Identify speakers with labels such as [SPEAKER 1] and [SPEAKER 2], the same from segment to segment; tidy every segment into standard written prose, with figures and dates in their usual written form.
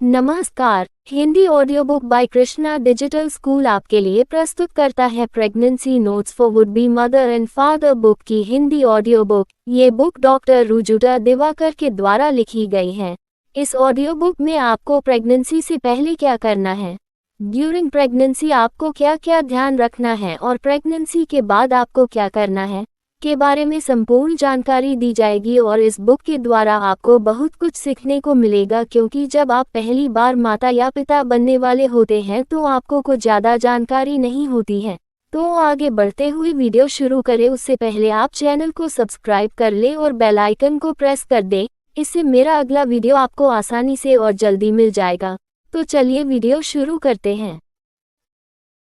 [SPEAKER 1] नमस्कार। Hindi audio book by Krishna digital school आपके लिए प्रस्तुत करता है pregnancy notes for would be mother and father book की हिंदी ऑडियो बुक। ये बुक डॉक्टर रुजुता दिवाकर के द्वारा लिखी गई है। इस ऑडियो बुक में आपको प्रेगनेंसी से पहले क्या करना है, ड्यूरिंग प्रेगनेंसी आपको क्या क्या ध्यान रखना है और प्रेगनेंसी के बाद आपको क्या करना है के बारे में संपूर्ण जानकारी दी जाएगी। और इस बुक के द्वारा आपको बहुत कुछ सीखने को मिलेगा, क्योंकि जब आप पहली बार माता या पिता बनने वाले होते हैं तो आपको कुछ ज़्यादा जानकारी नहीं होती है। तो आगे बढ़ते हुए वीडियो शुरू करें उससे पहले आप चैनल को सब्सक्राइब कर लें और बेल आइकन को प्रेस कर दें। इससे मेरा अगला वीडियो आपको आसानी से और जल्दी मिल जाएगा। तो चलिए वीडियो शुरू करते हैं।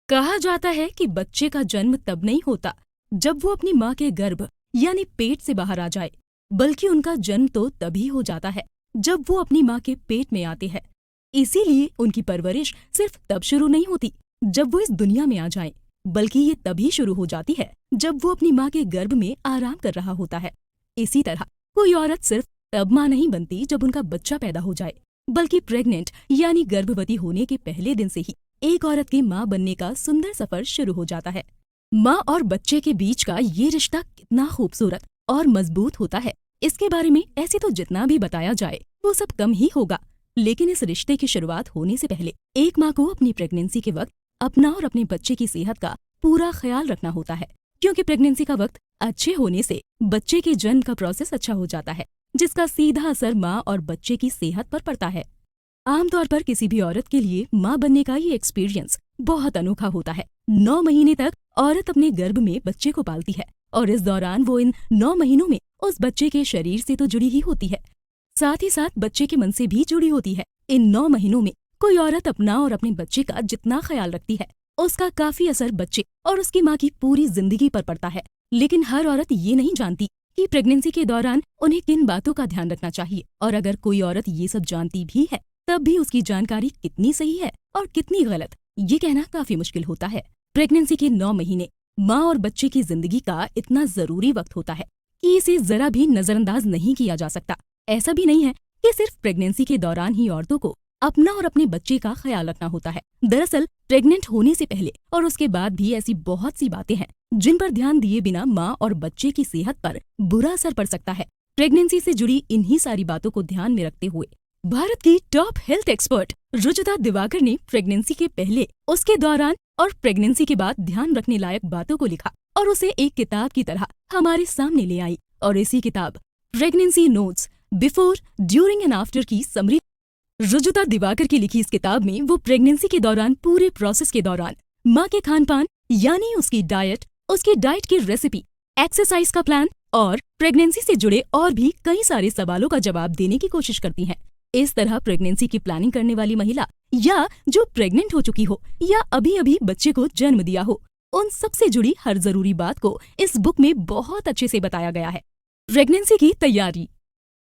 [SPEAKER 2] कहा जाता है कि बच्चे का जन्म तब नहीं होता जब वो अपनी माँ के गर्भ यानी पेट से बाहर आ जाए, बल्कि उनका जन्म तो तभी हो जाता है जब वो अपनी माँ के पेट में आते हैं। इसीलिए उनकी परवरिश सिर्फ तब शुरू नहीं होती जब वो इस दुनिया में आ जाएं, बल्कि ये तभी शुरू हो जाती है जब वो अपनी माँ के गर्भ में आराम कर रहा होता है। इसी तरह कोई औरत सिर्फ तब माँ नहीं बनती जब उनका बच्चा पैदा हो जाए, बल्कि प्रेग्नेंट यानी गर्भवती होने के पहले दिन से ही एक औरत के माँ बनने का सुंदर सफर शुरू हो जाता है। माँ और बच्चे के बीच का ये रिश्ता कितना खूबसूरत और मजबूत होता है, इसके बारे में ऐसे तो जितना भी बताया जाए वो सब कम ही होगा। लेकिन इस रिश्ते की शुरुआत होने से पहले एक माँ को अपनी प्रेगनेंसी के वक्त अपना और अपने बच्चे की सेहत का पूरा ख्याल रखना होता है, क्योंकि प्रेगनेंसी का वक्त अच्छे होने से बच्चे के जन्म का प्रोसेस अच्छा हो जाता है, जिसका सीधा असर माँ और बच्चे की सेहत पर पड़ता है। आमतौर पर किसी भी औरत के लिए माँ बनने का ये एक्सपीरियंस बहुत अनोखा होता है। 9 महीने तक औरत अपने गर्भ में बच्चे को पालती है और इस दौरान वो इन 9 महीनों में उस बच्चे के शरीर से तो जुड़ी ही होती है, साथ ही साथ बच्चे के मन से भी जुड़ी होती है। इन 9 महीनों में कोई औरत अपना और अपने बच्चे का जितना ख्याल रखती है, उसका काफी असर बच्चे और उसकी माँ की पूरी जिंदगी पर पड़ता है। लेकिन हर औरत ये नहीं जानती कि प्रेगनेंसी के दौरान उन्हें किन बातों का ध्यान रखना चाहिए, और अगर कोई औरत ये सब जानती भी है तब भी उसकी जानकारी कितनी सही है और कितनी गलत, ये कहना काफी मुश्किल होता है। प्रेगनेंसी के 9 महीने माँ और बच्चे की जिंदगी का इतना जरूरी वक्त होता है कि इसे जरा भी नजरअंदाज नहीं किया जा सकता। ऐसा भी नहीं है कि सिर्फ प्रेगनेंसी के दौरान ही औरतों को अपना और अपने बच्चे का ख्याल रखना होता है। दरअसल प्रेग्नेंट होने से पहले और उसके बाद भी ऐसी बहुत सी बातें हैं जिन पर ध्यान दिए बिना माँ और बच्चे की सेहत पर बुरा असर पड़ सकता है। प्रेगनेंसी से जुड़ी इन्हीं सारी बातों को ध्यान में रखते हुए भारत की top health expert Rujuta Diwakar ने प्रेगनेंसी के पहले, उसके दौरान और प्रेगनेंसी के बाद ध्यान रखने लायक बातों को लिखा और उसे एक किताब की तरह हमारे सामने ले आई। और इसी किताब pregnancy notes before, during and after की समरी रुजुता दिवाकर की लिखी इस किताब में वो प्रेगनेंसी के दौरान पूरे प्रोसेस के दौरान माँ के खान पान यानी उसकी डाइट, उसकी डाइट की रेसिपी, एक्सरसाइज का प्लान और प्रेगनेंसी से जुड़े और भी कई सारे सवालों का जवाब देने की कोशिश करती हैं। इस तरह प्रेगनेंसी की प्लानिंग करने वाली महिला या जो प्रेग्नेंट हो चुकी हो या अभी अभी बच्चे को जन्म दिया हो, उन सब से जुड़ी हर जरूरी बात को इस बुक में बहुत अच्छे से बताया गया है। प्रेगनेंसी की तैयारी।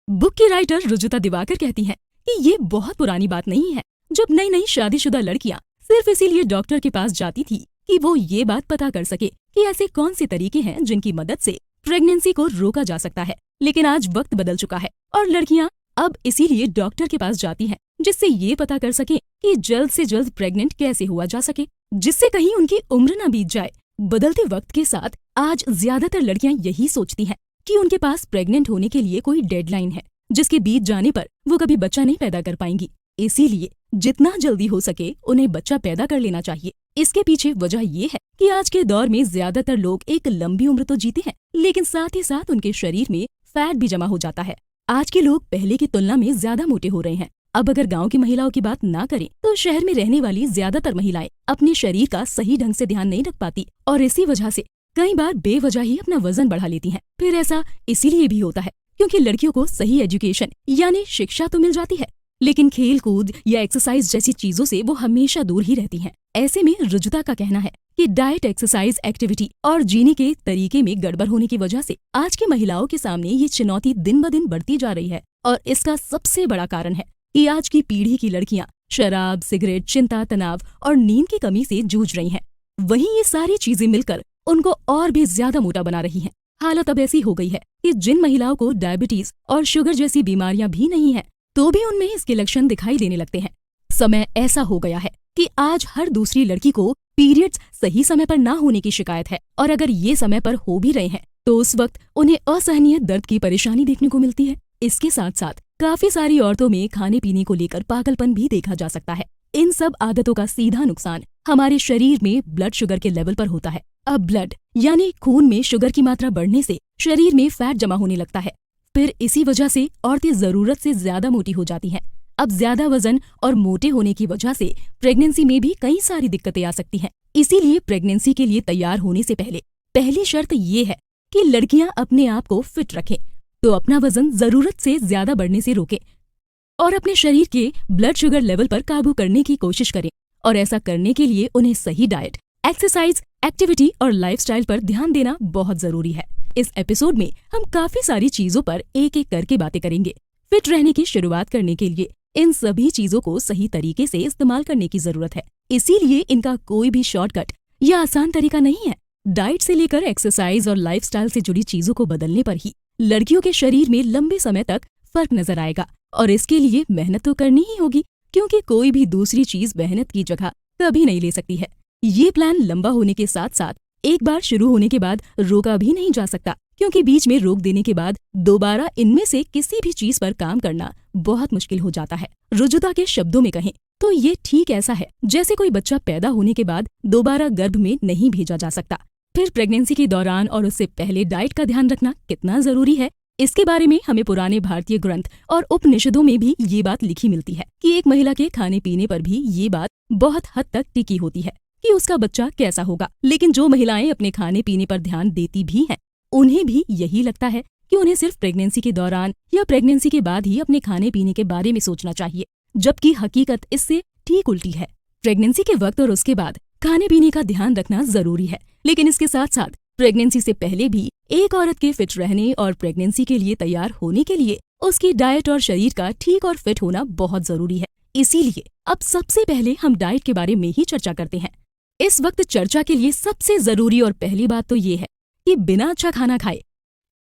[SPEAKER 2] बुक की राइटर रुजुता दिवाकर कहती हैं कि ये बहुत पुरानी बात नहीं है जब नई नई शादीशुदा लड़कियां सिर्फ इसीलिए डॉक्टर के पास जाती थी कि वो ये बात पता कर सके कि ऐसे कौन से तरीके हैं जिनकी मदद से प्रेगनेंसी को रोका जा सकता है। लेकिन आज वक्त बदल चुका है और लड़कियां अब इसीलिए डॉक्टर के पास जाती हैं जिससे ये पता कर सके कि जल्द से जल्द प्रेग्नेंट कैसे हुआ जा सके, जिससे कहीं उनकी उम्र न बीत जाए। बदलते वक्त के साथ आज ज्यादातर लड़कियां यही सोचती हैं कि उनके पास प्रेग्नेंट होने के लिए कोई डेडलाइन है जिसके बीत जाने पर वो कभी बच्चा नहीं पैदा कर पाएंगी। इसीलिए जितना जल्दी हो सके उन्हें बच्चा पैदा कर लेना चाहिए। इसके पीछे वजह ये है कि आज के दौर में ज्यादातर लोग एक लंबी उम्र तो जीते हैं, लेकिन साथ ही साथ उनके शरीर में फैट भी जमा हो जाता है। आज के लोग पहले की तुलना में ज्यादा मोटे हो रहे हैं। अब अगर गांव की महिलाओं की बात ना करें तो शहर में रहने वाली ज्यादातर महिलाएं अपने शरीर का सही ढंग से ध्यान नहीं रख पाती और इसी वजह से कई बार बेवजह ही अपना वजन बढ़ा लेती हैं। फिर ऐसा इसीलिए भी होता है क्योंकि लड़कियों को सही एजुकेशन यानी शिक्षा तो मिल जाती है, लेकिन खेल कूद या एक्सरसाइज जैसी चीजों से वो हमेशा दूर ही रहती हैं। ऐसे में रुजुता का कहना है कि डाइट, एक्सरसाइज, एक्टिविटी और जीने के तरीके में गड़बड़ होने की वजह से आज की महिलाओं के सामने ये चुनौती दिन ब दिन बढ़ती जा रही है। और इसका सबसे बड़ा कारण है कि आज की पीढ़ी की लड़कियां शराब, सिगरेट, चिंता, तनाव और नींद की कमी से जूझ रही हैं। वहीं ये सारी चीजें मिलकर उनको और भी ज्यादा मोटा बना रही हैं। हालत अब ऐसी हो गई है कि जिन महिलाओं को डायबिटीज और शुगर जैसी बीमारियां भी नहीं है तो भी उनमें इसके लक्षण दिखाई देने लगते हैं। समय ऐसा हो गया है कि आज हर दूसरी लड़की को पीरियड्स सही समय पर ना होने की शिकायत है, और अगर ये समय पर हो भी रहे हैं तो उस वक्त उन्हें असहनीय दर्द की परेशानी देखने को मिलती है। इसके साथ साथ काफी सारी औरतों में खाने पीने को लेकर पागलपन भी देखा जा सकता है। इन सब आदतों का सीधा नुकसान हमारे शरीर में ब्लड शुगर के लेवल पर होता है। अब ब्लड यानी खून में शुगर की मात्रा बढ़ने से शरीर में फैट जमा होने लगता है। फिर इसी वजह से औरतें जरूरत से ज्यादा मोटी हो जाती हैं। अब ज्यादा वजन और मोटे होने की वजह से प्रेगनेंसी में भी कई सारी दिक्कतें आ सकती हैं। इसीलिए प्रेगनेंसी के लिए तैयार होने से पहले पहली शर्त ये है कि लड़कियां अपने आप को फिट रखें, तो अपना वजन जरूरत से ज्यादा बढ़ने से रोकें और अपने शरीर के ब्लड शुगर लेवल पर काबू करने की कोशिश करें। और ऐसा करने के लिए उन्हें सही डाइट, एक्सरसाइज, एक्टिविटी और लाइफस्टाइल पर ध्यान देना बहुत जरूरी है। इस एपिसोड में हम काफी सारी चीजों पर एक एक करके बातें करेंगे। फिट रहने की शुरुआत करने के लिए इन सभी चीजों को सही तरीके से इस्तेमाल करने की जरूरत है। इसीलिए इनका कोई भी शॉर्टकट या आसान तरीका नहीं है। डाइट से लेकर एक्सरसाइज और लाइफस्टाइल से जुड़ी चीजों को बदलने पर ही लड़कियों के शरीर में लंबे समय तक फर्क नजर आएगा। और इसके लिए मेहनत तो करनी ही होगी, क्योंकि कोई भी दूसरी चीज मेहनत की जगह कभी नहीं ले सकती है। ये प्लान लंबा होने के साथ साथ एक बार शुरू होने के बाद रोका भी नहीं जा सकता, क्योंकि बीच में रोक देने के बाद दोबारा इनमें से किसी भी चीज पर काम करना बहुत मुश्किल हो जाता है। रुजुता के शब्दों में कहें तो ये ठीक ऐसा है जैसे कोई बच्चा पैदा होने के बाद दोबारा गर्भ में नहीं भेजा जा सकता। फिर प्रेगनेंसी के दौरान और उससे पहले डाइट का ध्यान रखना कितना जरूरी है, इसके बारे में हमें पुराने भारतीय ग्रंथ और उपनिषदों में भी ये बात लिखी मिलती है कि एक महिला के खाने पीने पर भी ये बात बहुत हद तक टिकी होती है कि उसका बच्चा कैसा होगा। लेकिन जो महिलाएं अपने खाने पीने पर ध्यान देती भी हैं, उन्हें भी यही लगता है कि उन्हें सिर्फ प्रेगनेंसी के दौरान या प्रेगनेंसी के बाद ही अपने खाने पीने के बारे में सोचना चाहिए, जबकि हकीकत इससे ठीक उल्टी है। प्रेगनेंसी के वक्त और उसके बाद खाने पीने का ध्यान रखना जरूरी है, लेकिन इसके साथ साथ प्रेगनेंसी से पहले भी एक औरत के फिट रहने और प्रेगनेंसी के लिए तैयार होने के लिए उसकी डाइट और शरीर का ठीक और फिट होना बहुत जरूरी है। इसीलिए अब सबसे पहले हम डाइट के बारे में ही चर्चा करते हैं। इस वक्त चर्चा के लिए सबसे जरूरी और पहली बात तो ये है कि बिना अच्छा खाना खाए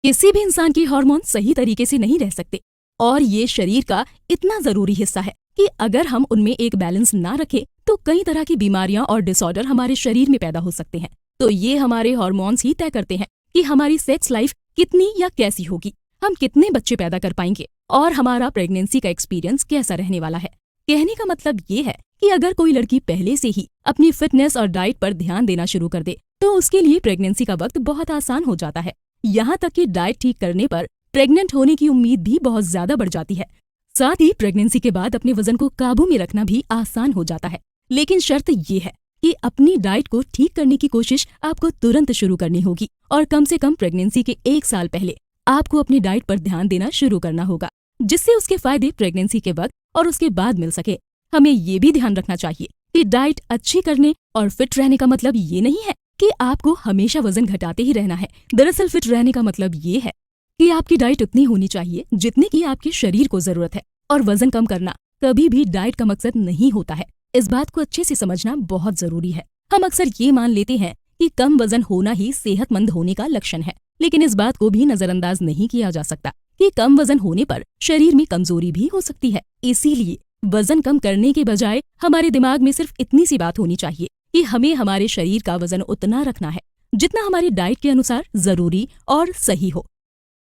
[SPEAKER 2] किसी भी इंसान के हार्मोन सही तरीके से नहीं रह सकते, और ये शरीर का इतना जरूरी हिस्सा है कि अगर हम उनमें एक बैलेंस ना रखें तो कई तरह की बीमारियां और डिसऑर्डर हमारे शरीर में पैदा हो सकते हैं। तो ये हमारे हार्मोन्स ही तय करते हैं कि हमारी सेक्स लाइफ कितनी या कैसी होगी, हम कितने बच्चे पैदा कर पाएंगे और हमारा प्रेगनेंसी का एक्सपीरियंस कैसा रहने वाला है। कहने का मतलब ये है कि अगर कोई लड़की पहले से ही अपनी फिटनेस और डाइट पर ध्यान देना शुरू कर दे तो उसके लिए प्रेगनेंसी का वक्त बहुत आसान हो जाता है। यहाँ तक कि डाइट ठीक करने पर प्रेग्नेंट होने की उम्मीद भी बहुत ज्यादा बढ़ जाती है। साथ ही प्रेगनेंसी के बाद अपने वजन को काबू में रखना भी आसान हो जाता है। लेकिन शर्त ये है कि अपनी डाइट को ठीक करने की कोशिश आपको तुरंत शुरू करनी होगी, और कम से कम प्रेगनेंसी के 1 साल पहले आपको अपनी डाइट पर ध्यान देना शुरू करना होगा, जिससे उसके फायदे प्रेगनेंसी के वक्त और उसके बाद मिल सके। हमें ये भी ध्यान रखना चाहिए कि डाइट अच्छी करने और फिट रहने का मतलब ये नहीं है कि आपको हमेशा वजन घटाते ही रहना है। दरअसल फिट रहने का मतलब ये है कि आपकी डाइट उतनी होनी चाहिए जितनी की आपके शरीर को जरूरत है, और वजन कम करना कभी भी डाइट का मकसद नहीं होता है। इस बात को अच्छे से समझना बहुत जरूरी है। हम अक्सर ये मान लेते हैं कि कम वजन होना ही सेहतमंद होने का लक्षण है, लेकिन इस बात को भी नजरअंदाज नहीं किया जा सकता कि कम वजन होने पर शरीर में कमजोरी भी हो सकती है। इसीलिए वजन कम करने के बजाय हमारे दिमाग में सिर्फ इतनी सी बात होनी चाहिए कि हमें हमारे शरीर का वजन उतना रखना है जितना हमारी डाइट के अनुसार जरूरी और सही हो।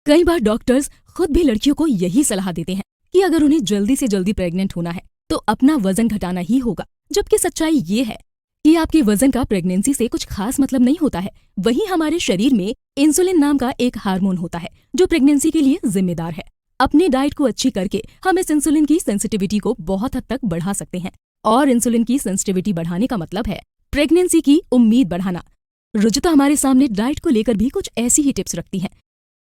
[SPEAKER 2] कई बार डॉक्टर्स खुद भी लड़कियों को यही सलाह देते हैं कि अगर उन्हें जल्दी से जल्दी प्रेग्नेंट होना है तो अपना वजन घटाना ही होगा, जबकि सच्चाई ये है कि आपके वजन का प्रेगनेंसी से कुछ खास मतलब नहीं होता है। वहीं हमारे शरीर में इंसुलिन नाम का एक हार्मोन होता है जो प्रेगनेंसी के लिए जिम्मेदार है। अपनी डाइट को अच्छी करके हम इस इंसुलिन की सेंसिटिविटी को बहुत हद तक बढ़ा सकते हैं, और इंसुलिन की सेंसिटिविटी बढ़ाने का मतलब है प्रेगनेंसी की उम्मीद बढ़ाना। रुजुता हमारे सामने डाइट को लेकर भी कुछ ऐसी ही टिप्स रखती हैं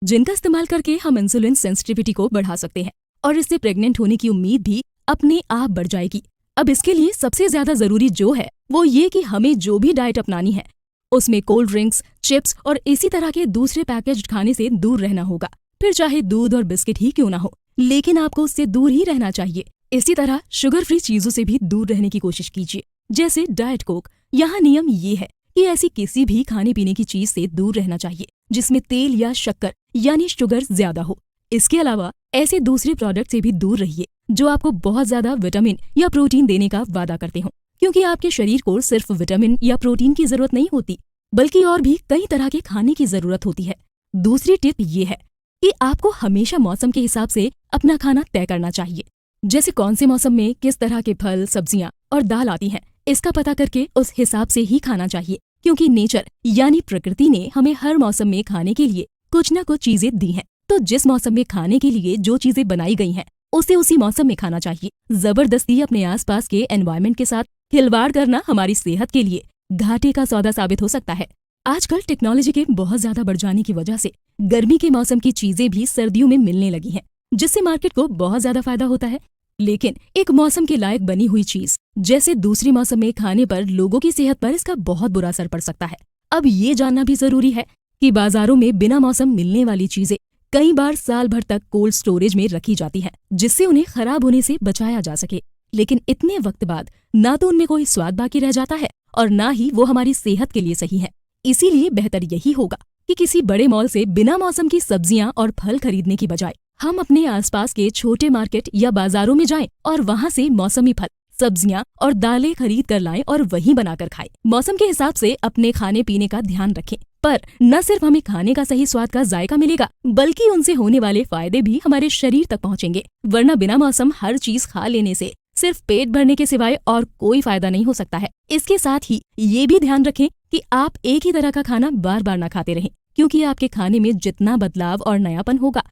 [SPEAKER 2] जिनका इस्तेमाल करके हम इंसुलिन सेंसिटिविटी को बढ़ा सकते हैं, और इससे प्रेग्नेंट होने की उम्मीद भी अपने आप बढ़ जाएगी। अब इसके लिए सबसे ज्यादा जरूरी जो है वो ये कि हमें जो भी डाइट अपनानी है उसमें कोल्ड ड्रिंक्स, चिप्स और इसी तरह के दूसरे पैकेज्ड खाने से दूर रहना होगा। फिर चाहे दूध और बिस्किट ही क्यों ना हो, लेकिन आपको उससे दूर ही रहना चाहिए। इसी तरह शुगर फ्री चीजों से भी दूर रहने की कोशिश कीजिए, जैसे डाइट कोक। यहाँ नियम ये है कि ऐसी किसी भी खाने पीने की चीज से दूर रहना चाहिए जिसमें तेल या शक्कर यानी शुगर ज्यादा हो। इसके अलावा ऐसे दूसरे प्रोडक्ट से भी दूर रहिए जो आपको बहुत ज्यादा विटामिन या प्रोटीन देने का वादा करते हो, क्योंकि आपके शरीर को सिर्फ विटामिन या प्रोटीन की जरूरत नहीं होती, बल्कि और भी कई तरह के खाने की जरूरत होती है। दूसरी टिप ये है कि आपको हमेशा मौसम के हिसाब से अपना खाना तय करना चाहिए। जैसे कौन से मौसम में किस तरह के फल, सब्जियां और दाल आती हैं, इसका पता करके उस हिसाब से ही खाना चाहिए, क्योंकि नेचर यानी प्रकृति ने हमें हर मौसम में खाने के लिए कुछ न कुछ चीजें दी हैं। तो जिस मौसम में खाने के लिए जो चीजें बनाई गई हैं, उसे उसी मौसम में खाना चाहिए। जबरदस्ती अपने आसपास के एनवायरनमेंट के साथ खिलवाड़ करना हमारी सेहत के लिए घाटे का सौदा साबित हो सकता है। आजकल टेक्नोलॉजी के बहुत ज्यादा बढ़ जाने की वजह से गर्मी के मौसम की चीजें भी सर्दियों में मिलने लगी हैं, जिससे मार्केट को बहुत ज्यादा फायदा होता है। लेकिन एक मौसम के लायक बनी हुई चीज जैसे दूसरी मौसम में खाने पर लोगों की सेहत पर इसका बहुत बुरा असर पड़ सकता है। अब ये जानना भी जरूरी है कि बाजारों में बिना मौसम मिलने वाली चीजें कई बार साल भर तक कोल्ड स्टोरेज में रखी जाती हैं, जिससे उन्हें खराब होने से बचाया जा सके। लेकिन इतने वक्त बाद ना तो उनमें कोई स्वाद बाकी रह जाता है और ना ही वो हमारी सेहत के लिए सही है। इसीलिए बेहतर यही होगा कि किसी बड़े मॉल से बिना मौसम की सब्जियां और फल खरीदने की बजाय हम अपने आसपास के छोटे मार्केट या बाजारों में जाएं और वहां से मौसमी फल, सब्जियां और दालें खरीद कर लाएं और वहीं बनाकर खाएं। मौसम के हिसाब से अपने खाने पीने का ध्यान रखें, पर न सिर्फ हमें खाने का सही स्वाद का जायका मिलेगा, बल्कि उनसे होने वाले फायदे भी हमारे शरीर तक पहुंचेंगे। वरना बिना मौसम हर चीज खा लेने से सिर्फ पेट भरने के सिवाय और कोई फायदा नहीं हो सकता है। इसके साथ ही ये भी ध्यान रखें कि आप एक ही तरह का खाना बार बार न खाते रहें, क्योंकि आपके खाने में जितना बदलाव और नयापन होगा,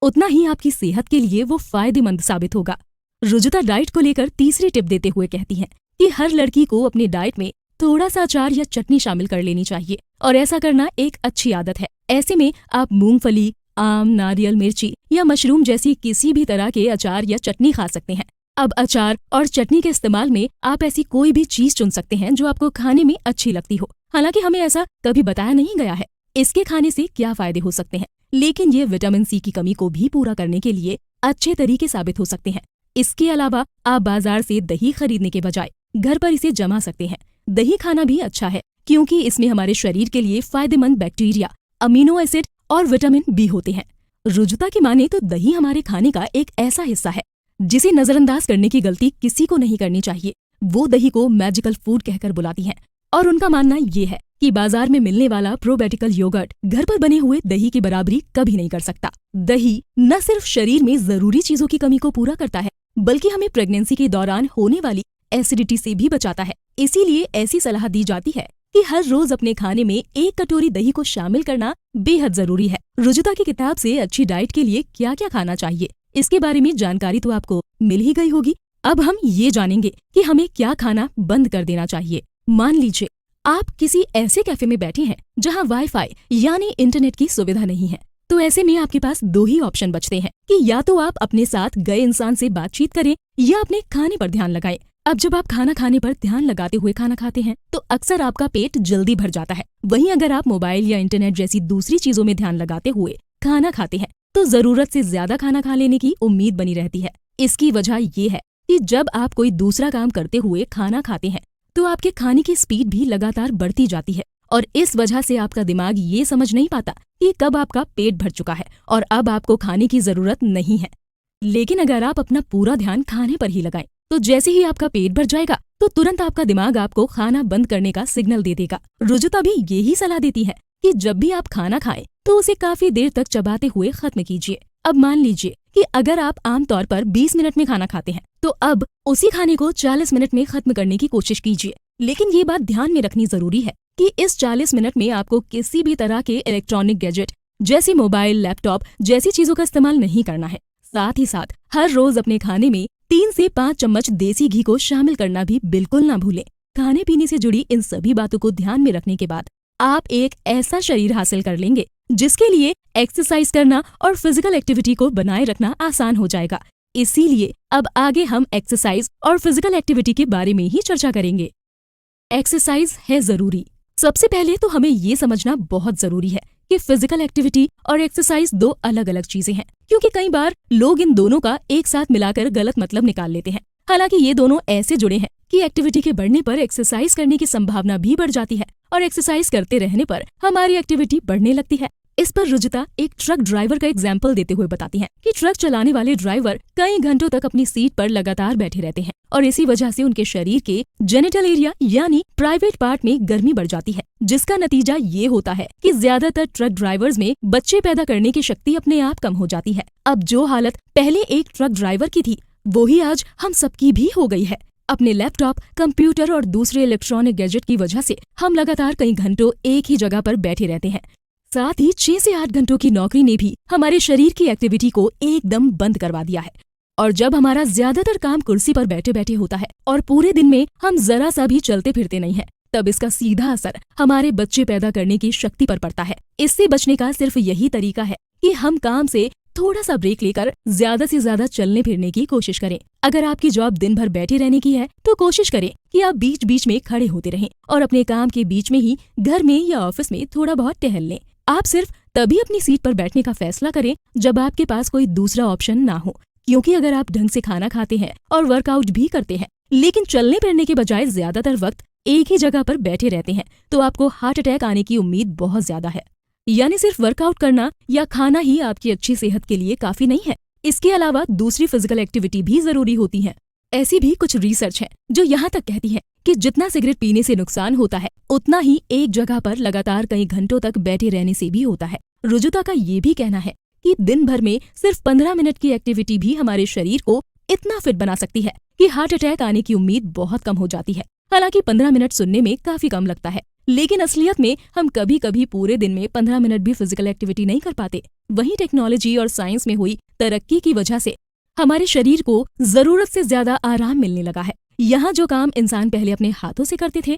[SPEAKER 2] उतना ही आपकी सेहत के लिए वो फायदेमंद साबित होगा। रुजुता डाइट को लेकर तीसरी टिप देते हुए कहती हैं कि हर लड़की को अपनी डाइट में थोड़ा सा अचार या चटनी शामिल कर लेनी चाहिए, और ऐसा करना एक अच्छी आदत है। ऐसे में आप मूंगफली, आम, नारियल, मिर्ची या मशरूम जैसी किसी भी तरह के अचार या चटनी खा सकते हैं। अब अचार और चटनी के इस्तेमाल में आप ऐसी कोई भी चीज चुन सकते हैं जो आपको खाने में अच्छी लगती हो। हालांकि हमें ऐसा कभी बताया नहीं गया है इसके खाने से क्या फायदे हो सकते हैं, लेकिन ये विटामिन सी की कमी को भी पूरा करने के लिए अच्छे तरीके साबित हो सकते हैं। इसके अलावा आप बाजार से दही खरीदने के बजाय घर पर इसे जमा सकते हैं। दही खाना भी अच्छा है, क्योंकि इसमें हमारे शरीर के लिए फायदेमंद बैक्टीरिया, अमीनो एसिड और विटामिन बी होते हैं। रुजुता की माने तो दही हमारे खाने का एक ऐसा हिस्सा है जिसे नजरअंदाज करने की गलती किसी को नहीं करनी चाहिए। वो दही को मैजिकल फूड कहकर बुलाती हैं, और उनका मानना ये है कि बाजार में मिलने वाला प्रोबायोटिकल योगर्ट घर पर बने हुए दही की बराबरी कभी नहीं कर सकता। दही न सिर्फ शरीर में जरूरी चीजों की कमी को पूरा करता है, बल्कि हमें प्रेगनेंसी के दौरान होने वाली एसिडिटी से भी बचाता है। इसीलिए ऐसी सलाह दी जाती है कि हर रोज अपने खाने में 1 कटोरी दही को शामिल करना बेहद जरूरी है। रुजुता की किताब से अच्छी डाइट के लिए क्या क्या खाना चाहिए, इसके बारे में जानकारी तो आपको मिल ही गई होगी। अब हम ये जानेंगे कि हमें क्या खाना बंद कर देना चाहिए। मान लीजिए आप किसी ऐसे कैफे में बैठे हैं जहां वाईफाई यानी इंटरनेट की सुविधा नहीं है, तो ऐसे में आपके पास 2 ही ऑप्शन बचते हैं कि या तो आप अपने साथ गए इंसान से बातचीत करें या अपने खाने पर ध्यान लगाएं। अब जब आप खाना खाने पर ध्यान लगाते हुए खाना खाते हैं तो अक्सर आपका पेट जल्दी भर जाता है। वहीं अगर आप मोबाइल या इंटरनेट जैसी दूसरी चीजों में ध्यान लगाते हुए खाना खाते हैं तो जरूरत से ज्यादा खाना खा लेने की उम्मीद बनी रहती है। इसकी वजह ये है कि जब आप कोई दूसरा काम करते हुए खाना खाते हैं तो आपके खाने की स्पीड भी लगातार बढ़ती जाती है, और इस वजह से आपका दिमाग ये समझ नहीं पाता कि कब आपका पेट भर चुका है और अब आपको खाने की जरूरत नहीं है। लेकिन अगर आप अपना पूरा ध्यान खाने पर ही लगाएं तो जैसे ही आपका पेट भर जाएगा तो तुरंत आपका दिमाग आपको खाना बंद करने का सिग्नल दे देगा। रुजुता भी यही सलाह देती है कि जब भी आप खाना खाएं तो उसे काफी देर तक चबाते हुए खत्म कीजिए। अब मान लीजिए कि अगर आप आमतौर पर 20 मिनट में खाना खाते हैं तो अब उसी खाने को 40 मिनट में खत्म करने की कोशिश कीजिए। लेकिन ये बात ध्यान में रखनी जरूरी है कि इस 40 मिनट में आपको किसी भी तरह के इलेक्ट्रॉनिक गैजेट जैसे मोबाइल, लैपटॉप जैसी चीजों का इस्तेमाल नहीं करना है। साथ ही साथ हर रोज अपने खाने में 3 से 5 चम्मच देसी घी को शामिल करना भी बिल्कुल ना भूलें। खाने पीने से जुड़ी इन सभी बातों को ध्यान में रखने के बाद आप एक ऐसा शरीर हासिल कर लेंगे जिसके लिए एक्सरसाइज करना और फिजिकल एक्टिविटी को बनाए रखना आसान हो जाएगा। इसीलिए अब आगे हम एक्सरसाइज और फिजिकल एक्टिविटी के बारे में ही चर्चा करेंगे। एक्सरसाइज है जरूरी। सबसे पहले तो हमें ये समझना बहुत जरूरी है कि फिजिकल एक्टिविटी और एक्सरसाइज 2 अलग अलग चीजें हैं, क्योंकि कई बार लोग इन दोनों का एक साथ मिलाकर गलत मतलब निकाल लेते हैं। हालांकि ये दोनों ऐसे जुड़े हैं कि एक्टिविटी के बढ़ने पर एक्सरसाइज करने की संभावना भी बढ़ जाती है और एक्सरसाइज करते रहने पर हमारी एक्टिविटी बढ़ने लगती है। इस पर रुजुता एक ट्रक ड्राइवर का एग्जाम्पल देते हुए बताती हैं कि ट्रक चलाने वाले ड्राइवर कई घंटों तक अपनी सीट पर लगातार बैठे रहते हैं और इसी वजह से उनके शरीर के जेनिटल एरिया यानी प्राइवेट पार्ट में गर्मी बढ़ जाती है, जिसका नतीजा ये होता है कि ज्यादातर ट्रक ड्राइवर्स में बच्चे पैदा करने की शक्ति अपने आप कम हो जाती है। अब जो हालत पहले एक ट्रक ड्राइवर की थी वो ही आज हम सबकी भी हो गई है। अपने लैपटॉप, कंप्यूटर और दूसरे इलेक्ट्रॉनिक गैजेट की वजह से हम लगातार कई घंटों एक ही जगह पर बैठे रहते हैं। साथ ही 6 से 8 घंटों की नौकरी ने भी हमारे शरीर की एक्टिविटी को एकदम बंद करवा दिया है। और जब हमारा ज्यादातर काम कुर्सी पर बैठे बैठे होता है और पूरे दिन में हम जरा सा भी चलते फिरते नहीं हैं, तब इसका सीधा असर हमारे बच्चे पैदा करने की शक्ति पर पड़ता है। इससे बचने का सिर्फ यही तरीका है कि हम काम से थोड़ा सा ब्रेक लेकर ज्यादा से ज्यादा चलने फिरने की कोशिश करें। अगर आपकी जॉब दिन भर बैठे रहने की है तो कोशिश करें कि आप बीच बीच में खड़े होते रहें और अपने काम के बीच में ही घर में या ऑफिस में थोड़ा बहुत टहल लें। आप सिर्फ तभी अपनी सीट पर बैठने का फैसला करें जब आपके पास कोई दूसरा ऑप्शन ना हो, क्योंकि अगर आप ढंग से खाना खाते हैं और वर्कआउट भी करते हैं लेकिन चलने फिरने के बजाय ज्यादातर वक्त एक ही जगह पर बैठे रहते हैं तो आपको हार्ट अटैक आने की उम्मीद बहुत ज्यादा है। यानी सिर्फ वर्कआउट करना या खाना ही आपकी अच्छी सेहत के लिए काफी नहीं है, इसके अलावा दूसरी फिजिकल एक्टिविटी भी जरूरी होती है। ऐसी भी कुछ रिसर्च है जो यहाँ तक कहती है कि जितना सिगरेट पीने से नुकसान होता है उतना ही एक जगह पर लगातार कई घंटों तक बैठे रहने से भी होता है। रुजुता का ये भी कहना है कि दिन भर में सिर्फ 15 मिनट की एक्टिविटी भी हमारे शरीर को इतना फिट बना सकती है कि हार्ट अटैक आने की उम्मीद बहुत कम हो जाती है। हालांकि 15 मिनट सुनने में काफी कम लगता है, लेकिन असलियत में हम कभी कभी पूरे दिन में 15 मिनट भी फिजिकल एक्टिविटी नहीं कर पाते। वहीं टेक्नोलॉजी और साइंस में हुई तरक्की की वजह से हमारे शरीर को जरूरत से ज्यादा आराम मिलने लगा है। यहाँ जो काम इंसान पहले अपने हाथों से करते थे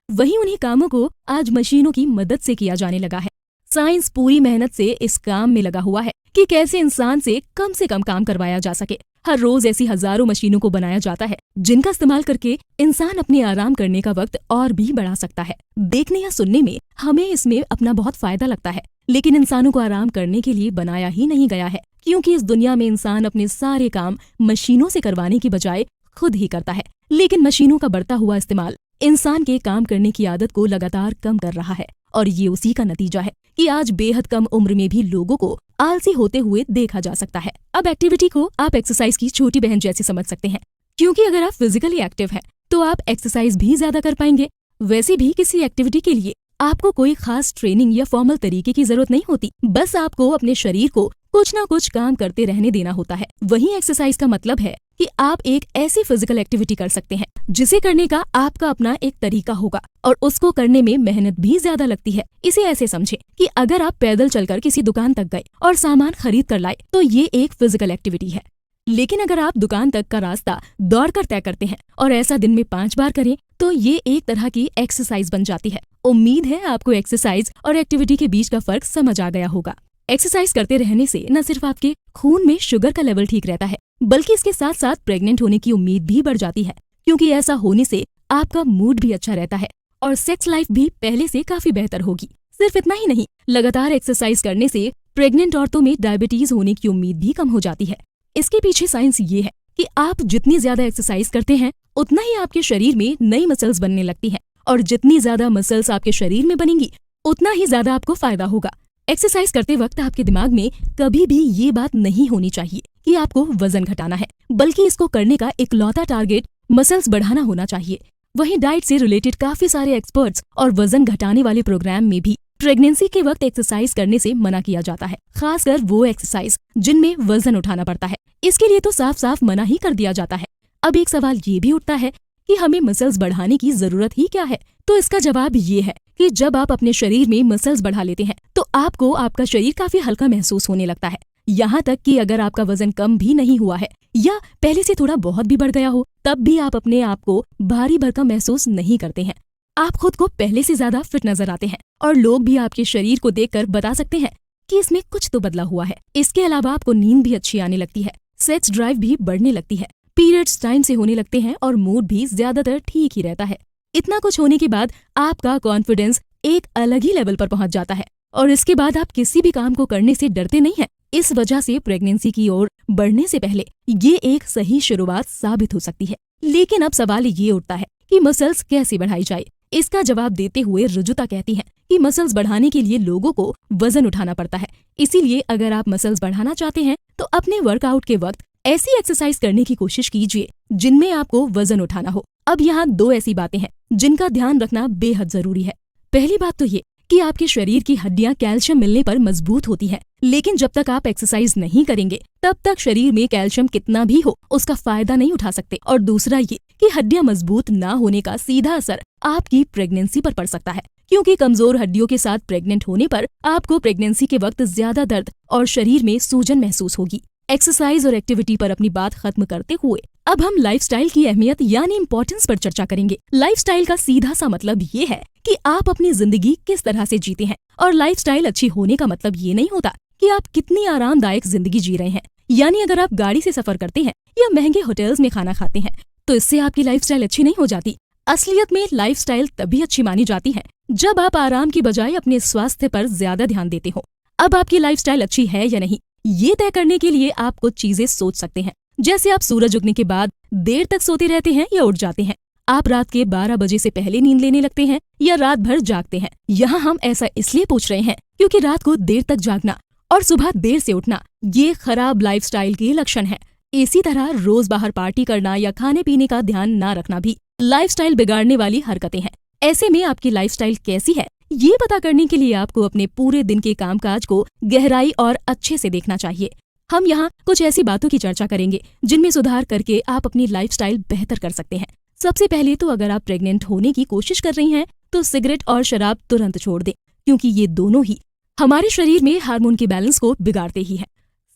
[SPEAKER 2] वहीं उन्हीं कामों को आज मशीनों की मदद से किया जाने लगा है। साइंस पूरी मेहनत से इस काम में लगा हुआ है कि कैसे इंसान से कम काम करवाया जा सके। हर रोज ऐसी हजारों मशीनों को बनाया जाता है जिनका इस्तेमाल करके इंसान अपने आराम करने का वक्त और भी बढ़ा सकता है। देखने या सुनने में हमें इसमें अपना बहुत फायदा लगता है, लेकिन इंसानों को आराम करने के लिए बनाया ही नहीं गया है, क्योंकि इस दुनिया में इंसान अपने सारे काम मशीनों से करवाने की बजाय खुद ही करता है। लेकिन मशीनों का बढ़ता हुआ इस्तेमाल इंसान के काम करने की आदत को लगातार कम कर रहा है और ये उसी का नतीजा है कि आज बेहद कम उम्र में भी लोगों को आलसी होते हुए देखा जा सकता है। अब एक्टिविटी को आप एक्सरसाइज की छोटी बहन जैसे समझ सकते हैं, क्योंकि अगर आप फिजिकली एक्टिव हैं तो आप एक्सरसाइज भी ज्यादा कर पाएंगे। वैसे भी किसी एक्टिविटी के लिए आपको कोई खास ट्रेनिंग या फॉर्मल तरीके की जरूरत नहीं होती, बस आपको अपने शरीर को कुछ ना कुछ काम करते रहने देना होता है। वहीं एक्सरसाइज का मतलब है कि आप एक ऐसी फिजिकल एक्टिविटी कर सकते हैं जिसे करने का आपका अपना एक तरीका होगा और उसको करने में मेहनत भी ज्यादा लगती है। इसे ऐसे समझें कि अगर आप पैदल चलकर किसी दुकान तक गए और सामान खरीद कर लाए तो ये एक फिजिकल एक्टिविटी है, लेकिन अगर आप दुकान तक का रास्ता दौड़कर तय करते हैं और ऐसा दिन में 5 बार करें तो ये एक तरह की एक्सरसाइज बन जाती है। उम्मीद है आपको एक्सरसाइज और एक्टिविटी के बीच का फर्क समझ आ गया होगा। एक्सरसाइज करते रहने से न सिर्फ आपके खून में शुगर का लेवल ठीक रहता है, बल्कि इसके साथ साथ प्रेग्नेंट होने की उम्मीद भी बढ़ जाती है, क्योंकि ऐसा होने से आपका मूड भी अच्छा रहता है और सेक्स लाइफ भी पहले से काफी बेहतर होगी। सिर्फ इतना ही नहीं, लगातार एक्सरसाइज करने से प्रेग्नेंट औरतों में डायबिटीज होने की उम्मीद भी कम हो जाती है। इसके पीछे साइंस ये है कि आप जितनी ज्यादा एक्सरसाइज करते हैं उतना ही आपके शरीर में नई मसल्स बनने लगती हैं, और जितनी ज्यादा मसल्स आपके शरीर में बनेंगी उतना ही ज्यादा आपको फायदा होगा। एक्सरसाइज करते वक्त आपके दिमाग में कभी भी ये बात नहीं होनी चाहिए कि आपको वजन घटाना है, बल्कि इसको करने का इकलौता टारगेट मसल्स बढ़ाना होना चाहिए। वहीं डाइट से रिलेटेड काफी सारे एक्सपर्ट्स और वजन घटाने वाले प्रोग्राम में भी प्रेगनेंसी के वक्त एक्सरसाइज करने से मना किया जाता है, खासकर वो एक्सरसाइज जिनमें वजन उठाना पड़ता है। इसके लिए तो साफ साफ मना ही कर दिया जाता है। अब एक सवाल ये भी उठता है कि हमें मसल्स बढ़ाने की जरूरत ही क्या है? तो इसका जवाब ये है कि जब आप अपने शरीर में मसल्स बढ़ा लेते हैं तो आपको आपका शरीर काफी हल्का महसूस होने लगता है। यहाँ तक कि अगर आपका वजन कम भी नहीं हुआ है या पहले से थोड़ा बहुत भी बढ़ गया हो, तब भी आप अपने आप को भारी भरकम महसूस नहीं करते हैं। आप खुद को पहले से ज्यादा फिट नजर आते हैं और लोग भी आपके शरीर को देखकर बता सकते हैं कि इसमें कुछ तो बदला हुआ है। इसके अलावा आपको नींद भी अच्छी आने लगती है, सेक्स ड्राइव भी बढ़ने लगती है, पीरियड्स टाइम से होने लगते हैं और मूड भी ज्यादातर ठीक ही रहता है। इतना कुछ होने के बाद आपका कॉन्फिडेंस एक अलग ही लेवल पर पहुंच जाता है और इसके बाद आप किसी भी काम को करने से डरते नहीं हैं। इस वजह से प्रेगनेंसी की ओर बढ़ने से पहले ये एक सही शुरुआत साबित हो सकती है। लेकिन अब सवाल ये उठता है कि मसल्स कैसे बढ़ाई जाए? इसका जवाब देते हुए रुजुता कहती हैं कि मसल्स बढ़ाने के लिए लोगों को वजन उठाना पड़ता है। इसीलिए अगर आप मसल्स बढ़ाना चाहते हैं तो अपने वर्कआउट के वक्त ऐसी एक्सरसाइज करने की कोशिश कीजिए जिनमें आपको वजन उठाना हो। अब यहाँ 2 ऐसी बातें हैं जिनका ध्यान रखना बेहद जरूरी है। पहली बात तो ये कि आपके शरीर की हड्डियां कैल्शियम मिलने पर मजबूत होती हैं, लेकिन जब तक आप एक्सरसाइज नहीं करेंगे तब तक शरीर में कैल्शियम कितना भी हो उसका फायदा नहीं उठा सकते। और दूसरा ये कि हड्डियां मजबूत ना होने का सीधा असर आपकी प्रेगनेंसी पर पड़ सकता है, क्योंकि कमजोर हड्डियों के साथ प्रेग्नेंट होने पर आपको प्रेगनेंसी के वक्त ज्यादा दर्द और शरीर में सूजन महसूस होगी। एक्सरसाइज और एक्टिविटी पर अपनी बात खत्म करते हुए अब हम लाइफस्टाइल की अहमियत यानी इम्पोर्टेंस पर चर्चा करेंगे। लाइफस्टाइल का सीधा सा मतलब ये है कि आप अपनी जिंदगी किस तरह से जीते हैं, और लाइफस्टाइल अच्छी होने का मतलब ये नहीं होता कि आप कितनी आरामदायक जिंदगी जी रहे हैं। यानी अगर आप गाड़ी से सफर करते हैं या महंगे होटल्स में खाना खाते हैं तो इससे आपकी लाइफस्टाइल अच्छी नहीं हो जाती। असलियत में लाइफस्टाइल तभी अच्छी मानी जाती है जब आप आराम की बजाय अपने स्वास्थ्य पर ज्यादा ध्यान देते हो। अब आपकी लाइफस्टाइल अच्छी है या नहीं, ये तय करने के लिए आप कुछ चीजें सोच सकते हैं। जैसे आप सूरज उगने के बाद देर तक सोते रहते हैं या उठ जाते हैं, आप रात के 12 बजे से पहले नींद लेने लगते हैं या रात भर जागते हैं। यहाँ हम ऐसा इसलिए पूछ रहे हैं क्योंकि रात को देर तक जागना और सुबह देर से उठना ये खराब लाइफस्टाइल के लक्षण है। इसी तरह रोज बाहर पार्टी करना या खाने पीने का ध्यान ना रखना भी लाइफस्टाइल बिगाड़ने वाली हरकतें हैं। ऐसे में आपकी लाइफस्टाइल कैसी है ये पता करने के लिए आपको अपने पूरे दिन के कामकाज को गहराई और अच्छे से देखना चाहिए। हम यहाँ कुछ ऐसी बातों की चर्चा करेंगे जिनमें सुधार करके आप अपनी लाइफस्टाइल बेहतर कर सकते हैं। सबसे पहले तो अगर आप प्रेग्नेंट होने की कोशिश कर रही हैं तो सिगरेट और शराब तुरंत छोड़ दें, क्योंकि ये दोनों ही हमारे शरीर में हार्मोन के बैलेंस को बिगाड़ते ही हैं।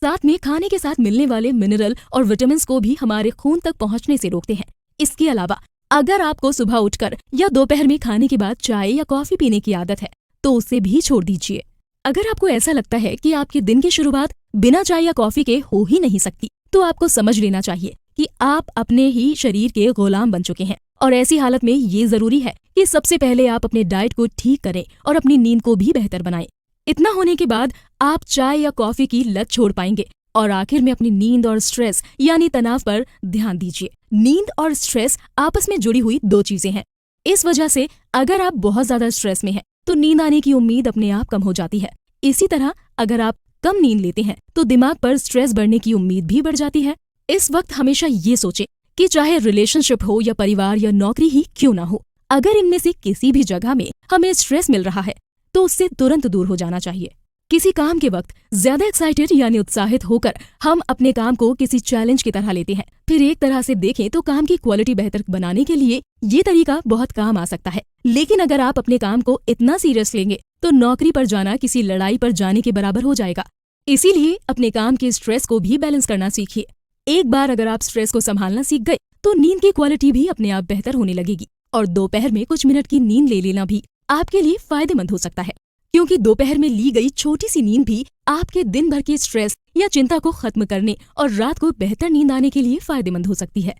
[SPEAKER 2] साथ में खाने के साथ मिलने वाले मिनरल और विटामिन को भी हमारे खून तक पहुँचने से रोकते हैं। इसके अलावा अगर आपको सुबह उठकर या दोपहर में खाने के बाद चाय या कॉफी पीने की आदत है तो उसे भी छोड़ दीजिए। अगर आपको ऐसा लगता है कि आपके दिन की शुरुआत बिना चाय या कॉफी के हो ही नहीं सकती तो आपको समझ लेना चाहिए कि आप अपने ही शरीर के गुलाम बन चुके हैं, और ऐसी हालत में ये जरूरी है कि सबसे पहले आप अपने डाइट को ठीक करें और अपनी नींद को भी बेहतर बनाएं। इतना होने के बाद आप चाय या कॉफी की लत छोड़ पाएंगे और आखिर में अपनी नींद और स्ट्रेस यानी तनाव पर ध्यान दीजिए। नींद और स्ट्रेस आपस में जुड़ी हुई 2 चीजें हैं। इस वजह से अगर आप बहुत ज्यादा स्ट्रेस में हैं तो नींद आने की उम्मीद अपने आप कम हो जाती है। इसी तरह अगर आप कम नींद लेते हैं तो दिमाग पर स्ट्रेस बढ़ने की उम्मीद भी बढ़ जाती है। इस वक्त हमेशा ये सोचें कि चाहे रिलेशनशिप हो या परिवार या नौकरी ही क्यों ना हो, अगर इनमें से किसी भी जगह में हमें स्ट्रेस मिल रहा है तो उससे तुरंत दूर हो जाना चाहिए। किसी काम के वक्त ज्यादा एक्साइटेड यानी उत्साहित होकर हम अपने काम को किसी चैलेंज की तरह लेते हैं। फिर एक तरह से देखें तो काम की क्वालिटी बेहतर बनाने के लिए ये तरीका बहुत काम आ सकता है, लेकिन अगर आप अपने काम को इतना सीरियस लेंगे तो नौकरी पर जाना किसी लड़ाई पर जाने के बराबर हो जाएगा। इसीलिए अपने काम के स्ट्रेस को भी बैलेंस करना सीखिए। एक बार अगर आप स्ट्रेस को संभालना सीख गए तो नींद की क्वालिटी भी अपने आप बेहतर होने लगेगी, और दोपहर में कुछ मिनट की नींद ले लेना भी आपके लिए फायदेमंद हो सकता है, क्योंकि दोपहर में ली गई छोटी सी नींद भी आपके दिन भर के स्ट्रेस या चिंता को खत्म करने और रात को बेहतर नींद आने के लिए फायदेमंद हो सकती है।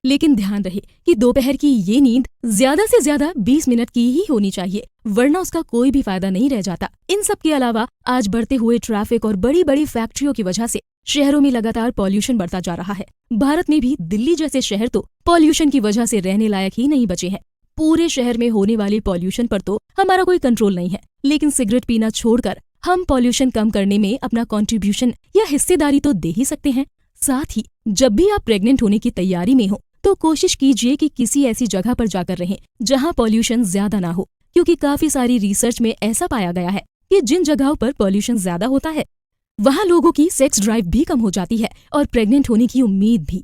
[SPEAKER 2] लेकिन ध्यान रहे कि दोपहर की ये नींद ज्यादा से ज्यादा 20 मिनट की ही होनी चाहिए, वरना उसका कोई भी फायदा नहीं रह जाता। इन सब के अलावा आज बढ़ते हुए ट्रैफिक और बड़ी बड़ी फैक्ट्रियों की वजह से शहरों में लगातार पॉल्यूशन बढ़ता जा रहा है। भारत में भी दिल्ली जैसे शहर तो पॉल्यूशन की वजह से रहने लायक ही नहीं बचे हैं। पूरे शहर में होने वाले पॉल्यूशन पर तो हमारा कोई कंट्रोल नहीं है, लेकिन सिगरेट पीना छोड़कर हम पॉल्यूशन कम करने में अपना कंट्रीब्यूशन या हिस्सेदारी तो दे ही सकते हैं। साथ ही जब भी आप प्रेग्नेंट होने की तैयारी में हो तो कोशिश कीजिए कि किसी ऐसी जगह पर जाकर रहें जहां पॉल्यूशन ज्यादा ना हो, क्योंकि काफी सारी रिसर्च में ऐसा पाया गया है कि जिन जगहों पर पॉल्यूशन ज्यादा होता है वहां लोगों की सेक्स ड्राइव भी कम हो जाती है और प्रेग्नेंट होने की उम्मीद भी।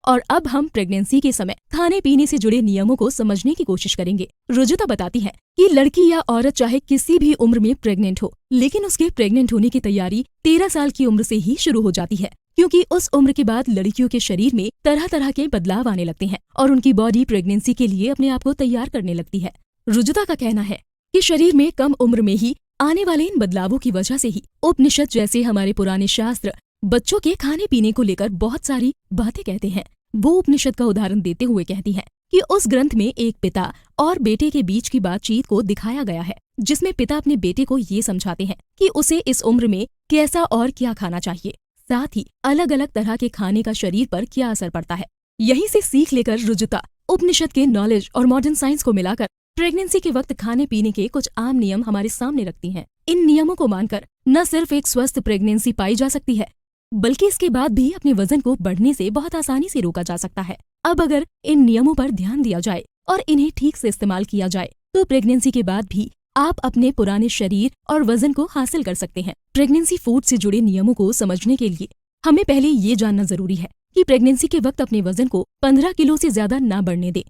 [SPEAKER 2] और अब हम प्रेगनेंसी के समय खाने पीने से जुड़े नियमों को समझने की कोशिश करेंगे। रुजुता बताती है कि लड़की या औरत चाहे किसी भी उम्र में प्रेग्नेंट हो, लेकिन उसके प्रेग्नेंट होने की तैयारी 13 साल की उम्र से ही शुरू हो जाती है, क्योंकि उस उम्र के बाद लड़कियों के शरीर में तरह तरह के बदलाव आने लगते हैं और उनकी बॉडी प्रेगनेंसी के लिए अपने आप को तैयार करने लगती है। रुजुता का कहना है कि शरीर में कम उम्र में ही आने वाले इन बदलावों की वजह से ही उपनिषद जैसे हमारे पुराने शास्त्र बच्चों के खाने पीने को लेकर बहुत सारी बातें कहते हैं। वो उपनिषद का उदाहरण देते हुए कहती हैं कि उस ग्रंथ में एक पिता और बेटे के बीच की बातचीत को दिखाया गया है, जिसमें पिता अपने बेटे को ये समझाते हैं कि उसे इस उम्र में कैसा और क्या खाना चाहिए, साथ ही अलग अलग तरह के खाने का शरीर पर क्या असर पड़ता है। यहीं से सीख लेकर रुजुता उपनिषद के नॉलेज और मॉडर्न साइंस को मिलाकर प्रेगनेंसी के वक्त खाने पीने के कुछ आम नियम हमारे सामने रखती हैं। इन नियमों को मानकर न सिर्फ एक स्वस्थ प्रेगनेंसी पाई जा सकती है, बल्कि इसके बाद भी अपने वजन को बढ़ने से बहुत आसानी से रोका जा सकता है। अब अगर इन नियमों पर ध्यान दिया जाए और इन्हें ठीक से इस्तेमाल किया जाए तो प्रेगनेंसी के बाद भी आप अपने पुराने शरीर और वजन को हासिल कर सकते हैं। प्रेगनेंसी फूड से जुड़े नियमों को समझने के लिए हमें पहले ये जानना जरूरी है कि प्रेगनेंसी के वक्त अपने वजन को 15 किलो से ज्यादा ना बढ़ने दें।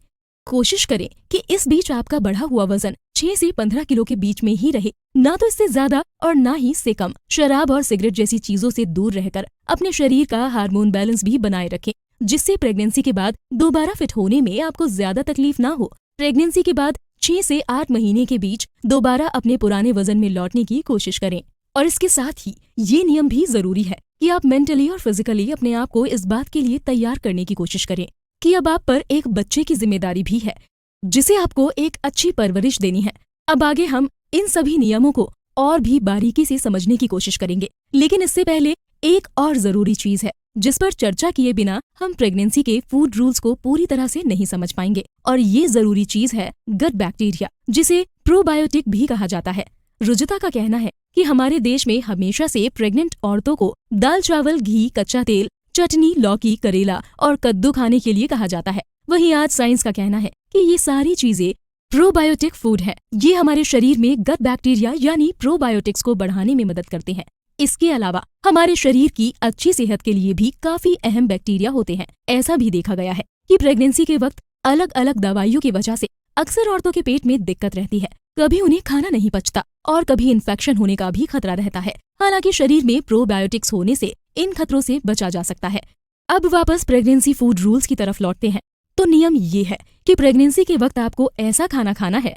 [SPEAKER 2] कोशिश करें कि इस बीच आपका बढ़ा हुआ वजन 6 से 15 किलो के बीच में ही रहे, ना तो इससे ज्यादा और ना ही इससे कम। शराब और सिगरेट जैसी चीजों से दूर रहकर अपने शरीर का हार्मोन बैलेंस भी बनाए रखें, जिससे प्रेगनेंसी के बाद दोबारा फिट होने में आपको ज्यादा तकलीफ ना हो। प्रेगनेंसी के बाद 6 से 8 महीने के बीच दोबारा अपने पुराने वजन में लौटने की कोशिश करें। और इसके साथ ही ये नियम भी जरूरी है कि आप मेंटली और फिजिकली अपने आप को इस बात के लिए तैयार करने की कोशिश करें कि अब आप पर एक बच्चे की जिम्मेदारी भी है, जिसे आपको एक अच्छी परवरिश देनी है। अब आगे हम इन सभी नियमों को और भी बारीकी से समझने की कोशिश करेंगे, लेकिन इससे पहले एक और जरूरी चीज है जिस पर चर्चा किए बिना हम प्रेगनेंसी के फूड रूल्स को पूरी तरह से नहीं समझ पाएंगे, और ये जरूरी चीज है गट बैक्टीरिया, जिसे प्रोबायोटिक भी कहा जाता है। रुजुता का कहना है कि हमारे देश में हमेशा से प्रेग्नेंट औरतों को दाल, चावल, घी, कच्चा तेल, चटनी, लौकी, करेला और कद्दू खाने के लिए कहा जाता है। वहीं आज साइंस का कहना है कि ये सारी चीजें प्रोबायोटिक फूड है। ये हमारे शरीर में गट बैक्टीरिया यानी प्रोबायोटिक्स को बढ़ाने में मदद करते हैं। इसके अलावा हमारे शरीर की अच्छी सेहत के लिए भी काफी अहम बैक्टीरिया होते हैं। ऐसा भी देखा गया है कि प्रेगनेंसी के वक्त अलग अलग दवाइयों की वजह से अक्सर औरतों के पेट में दिक्कत रहती है। कभी उन्हें खाना नहीं पचता और कभी इन्फेक्शन होने का भी खतरा रहता है। हालांकि शरीर में प्रोबायोटिक्स होने से इन खतरों से बचा जा सकता है। अब वापस प्रेगनेंसी फूड रूल्स की तरफ लौटते हैं तो नियम ये है कि प्रेगनेंसी के वक्त आपको ऐसा खाना खाना है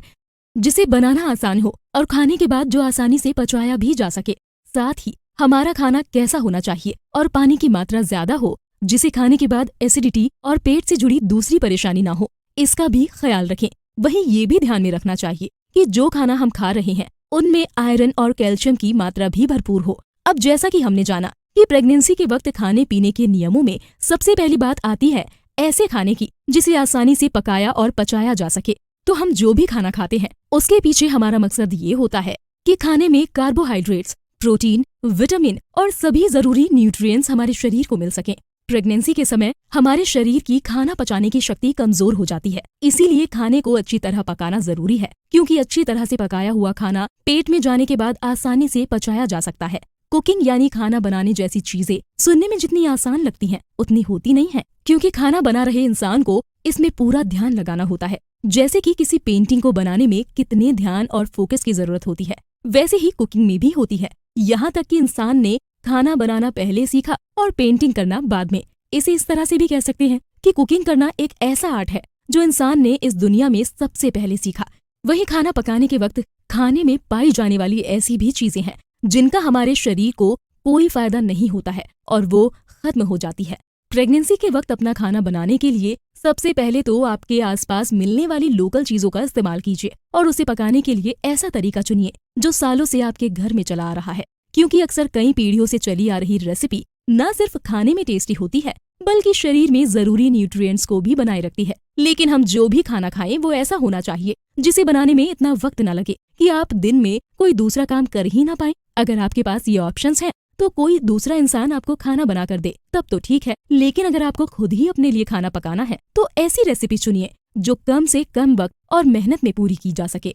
[SPEAKER 2] जिसे बनाना आसान हो और खाने के बाद जो आसानी से पचाया भी जा सके। साथ ही हमारा खाना कैसा होना चाहिए और पानी की मात्रा ज्यादा हो, जिसे खाने के बाद एसिडिटी और पेट से जुड़ी दूसरी परेशानी ना हो, इसका भी ख्याल रखें। वहीं ये भी ध्यान में रखना चाहिए कि जो खाना हम खा रहे हैं उनमें आयरन और कैल्शियम की मात्रा भी भरपूर हो। अब जैसा कि हमने जाना कि प्रेगनेंसी के वक्त खाने पीने के नियमों में सबसे पहली बात आती है ऐसे खाने की जिसे आसानी से पकाया और पचाया जा सके। तो हम जो भी खाना खाते हैं उसके पीछे हमारा मकसद ये होता है कि खाने में कार्बोहाइड्रेट्स, प्रोटीन, विटामिन और सभी जरूरी न्यूट्रिएंट्स हमारे शरीर को मिल सकें। प्रेगनेंसी के समय हमारे शरीर की खाना पचाने की शक्ति कमजोर हो जाती है, इसीलिए खाने को अच्छी तरह पकाना जरूरी है, क्योंकि अच्छी तरह से पकाया हुआ खाना पेट में जाने के बाद आसानी से पचाया जा सकता है। कुकिंग यानी खाना बनाने जैसी चीजें सुनने में जितनी आसान लगती हैं उतनी होती नहीं है, क्योंकि खाना बना रहे इंसान को इसमें पूरा ध्यान लगाना होता है। जैसे कि किसी पेंटिंग को बनाने में कितने ध्यान और फोकस की जरूरत होती है, वैसे ही कुकिंग में भी होती है। यहाँ तक कि इंसान ने खाना बनाना पहले सीखा और पेंटिंग करना बाद में। इसे इस तरह से भी कह सकते हैं कि कुकिंग करना एक ऐसा आर्ट है जो इंसान ने इस दुनिया में सबसे पहले सीखा। वहीं खाना पकाने के वक्त खाने में पाई जाने वाली ऐसी भी चीजें हैं जिनका हमारे शरीर को कोई फायदा नहीं होता है और वो खत्म हो जाती है। प्रेगनेंसी के वक्त अपना खाना बनाने के लिए सबसे पहले तो आपके आसपास मिलने वाली लोकल चीजों का इस्तेमाल कीजिए और उसे पकाने के लिए ऐसा तरीका चुनिए जो सालों से आपके घर में चला आ रहा है, क्योंकि अक्सर कई पीढ़ियों से चली आ रही रेसिपी न सिर्फ खाने में टेस्टी होती है बल्कि शरीर में जरूरी न्यूट्रिएंट्स को भी बनाए रखती है। लेकिन हम जो भी खाना खाएं वो ऐसा होना चाहिए जिसे बनाने में इतना वक्त न लगे कि आप दिन में कोई दूसरा काम कर ही ना पाएं। अगर आपके पास ये ऑप्शंस हैं तो कोई दूसरा इंसान आपको खाना बना कर दे तब तो ठीक है, लेकिन अगर आपको खुद ही अपने लिए खाना पकाना है तो ऐसी रेसिपी चुनिए जो कम से कम वक्त और मेहनत में पूरी की जा सके।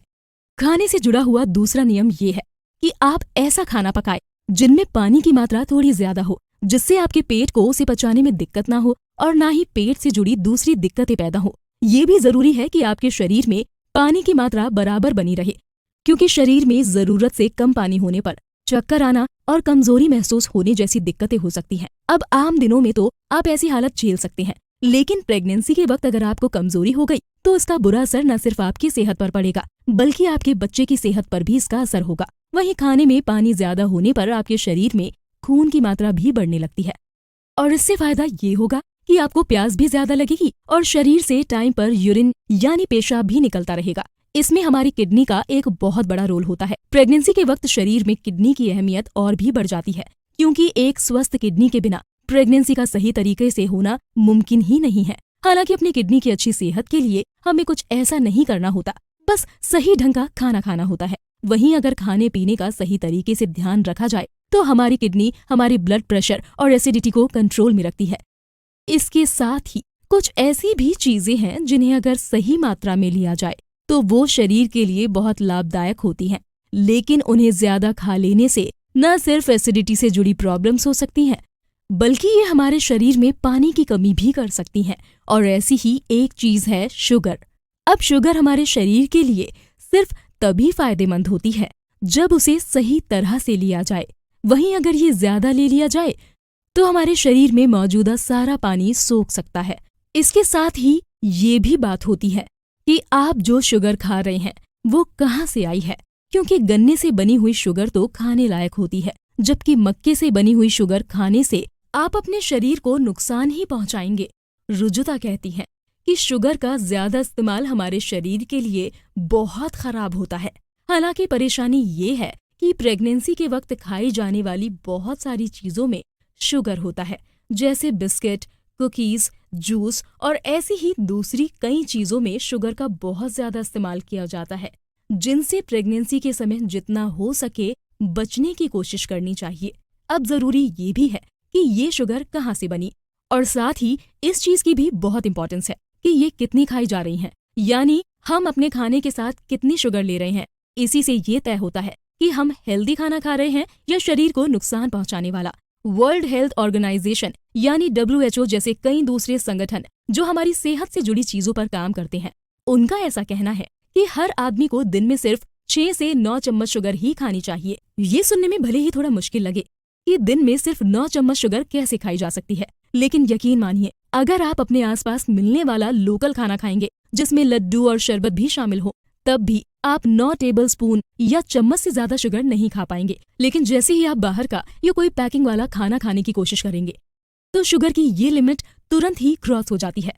[SPEAKER 2] खाने से जुड़ा हुआ दूसरा नियम ये है कि आप ऐसा खाना पकाएं जिनमें पानी की मात्रा थोड़ी ज्यादा हो, जिससे आपके पेट को उसे पचाने में दिक्कत ना हो और ना ही पेट से जुड़ी दूसरी दिक्कतें पैदा हो। ये भी जरूरी है कि आपके शरीर में पानी की मात्रा बराबर बनी रहे, क्योंकि शरीर में जरूरत से कम पानी होने पर चक्कर आना और कमजोरी महसूस होने जैसी दिक्कतें हो सकती हैं। अब आम दिनों में तो आप ऐसी हालत झेल सकते हैं, लेकिन प्रेगनेंसी के वक्त अगर आपको कमजोरी हो गई तो इसका बुरा असर न सिर्फ आपकी सेहत पर पड़ेगा बल्कि आपके बच्चे की सेहत पर भी इसका असर होगा। वहीं खाने में पानी ज्यादा होने पर आपके शरीर में खून की मात्रा भी बढ़ने लगती है और इससे फायदा ये होगा कि आपको प्यास भी ज्यादा लगेगी और शरीर से टाइम पर यूरिन यानी पेशाब भी निकलता रहेगा। इसमें हमारी किडनी का एक बहुत बड़ा रोल होता है। प्रेगनेंसी के वक्त शरीर में किडनी की अहमियत और भी बढ़ जाती है, क्योंकि एक स्वस्थ किडनी के बिना प्रेगनेंसी का सही तरीके से होना मुमकिन ही नहीं है। हालांकि अपनी किडनी की अच्छी सेहत के लिए हमें कुछ ऐसा नहीं करना होता, बस सही ढंग का खाना खाना होता है। वहीं अगर खाने पीने का सही तरीके से ध्यान रखा जाए तो हमारी किडनी हमारे ब्लड प्रेशर और एसिडिटी को कंट्रोल में रखती है। इसके साथ ही कुछ ऐसी भी चीजें हैं जिन्हें अगर सही मात्रा में लिया जाए तो वो शरीर के लिए बहुत लाभदायक होती हैं, लेकिन उन्हें ज्यादा खा लेने से न सिर्फ एसिडिटी से जुड़ी प्रॉब्लम्स हो सकती हैं, बल्कि ये हमारे शरीर में पानी की कमी भी कर सकती हैं। और ऐसी ही एक चीज है शुगर। अब शुगर हमारे शरीर के लिए सिर्फ तभी फायदेमंद होती है जब उसे सही तरह से लिया जाए। वहीं अगर ये ज्यादा ले लिया जाए तो हमारे शरीर में मौजूदा सारा पानी सोख सकता है। इसके साथ ही ये भी बात होती है कि आप जो शुगर खा रहे हैं वो कहाँ से आई है, क्योंकि गन्ने से बनी हुई शुगर तो खाने लायक होती है, जबकि मक्के से बनी हुई शुगर खाने से आप अपने शरीर को नुकसान ही पहुंचाएंगे। रुजुता कहती हैं कि शुगर का ज्यादा इस्तेमाल हमारे शरीर के लिए बहुत खराब होता है। हालांकि परेशानी ये है कि प्रेगनेंसी के वक्त खाई जाने वाली बहुत सारी चीजों में शुगर होता है, जैसे बिस्किट, कुकीज, जूस और ऐसी ही दूसरी कई चीजों में शुगर का बहुत ज्यादा इस्तेमाल किया जाता है, जिनसे प्रेगनेंसी के समय जितना हो सके बचने की कोशिश करनी चाहिए। अब जरूरी ये भी है कि ये शुगर कहाँ से बनी, और साथ ही इस चीज की भी बहुत इंपॉर्टेंस है कि ये कितनी खाई जा रही हैं, यानी हम अपने खाने के साथ कितनी शुगर ले रहे हैं। इसी से ये तय होता है कि हम हेल्दी खाना खा रहे हैं या शरीर को नुकसान पहुंचाने वाला। वर्ल्ड हेल्थ ऑर्गेनाइजेशन यानी WHO जैसे कई दूसरे संगठन जो हमारी सेहत से जुड़ी चीजों पर काम करते हैं, उनका ऐसा कहना है कि हर आदमी को दिन में सिर्फ 6 से 9 चम्मच शुगर ही खानी चाहिए। ये सुनने में भले ही थोड़ा मुश्किल लगे कि दिन में सिर्फ 9 चम्मच शुगर कैसे खाई जा सकती है, लेकिन यकीन मानिए अगर आप अपने आसपास मिलने वाला लोकल खाना खाएंगे जिसमें लड्डू और शरबत भी शामिल हो, तब भी आप 9 टेबल स्पून या चम्मच से ज्यादा शुगर नहीं खा पाएंगे। लेकिन जैसे ही आप बाहर का या कोई पैकिंग वाला खाना खाने की कोशिश करेंगे तो शुगर की ये लिमिट तुरंत ही क्रॉस हो जाती है,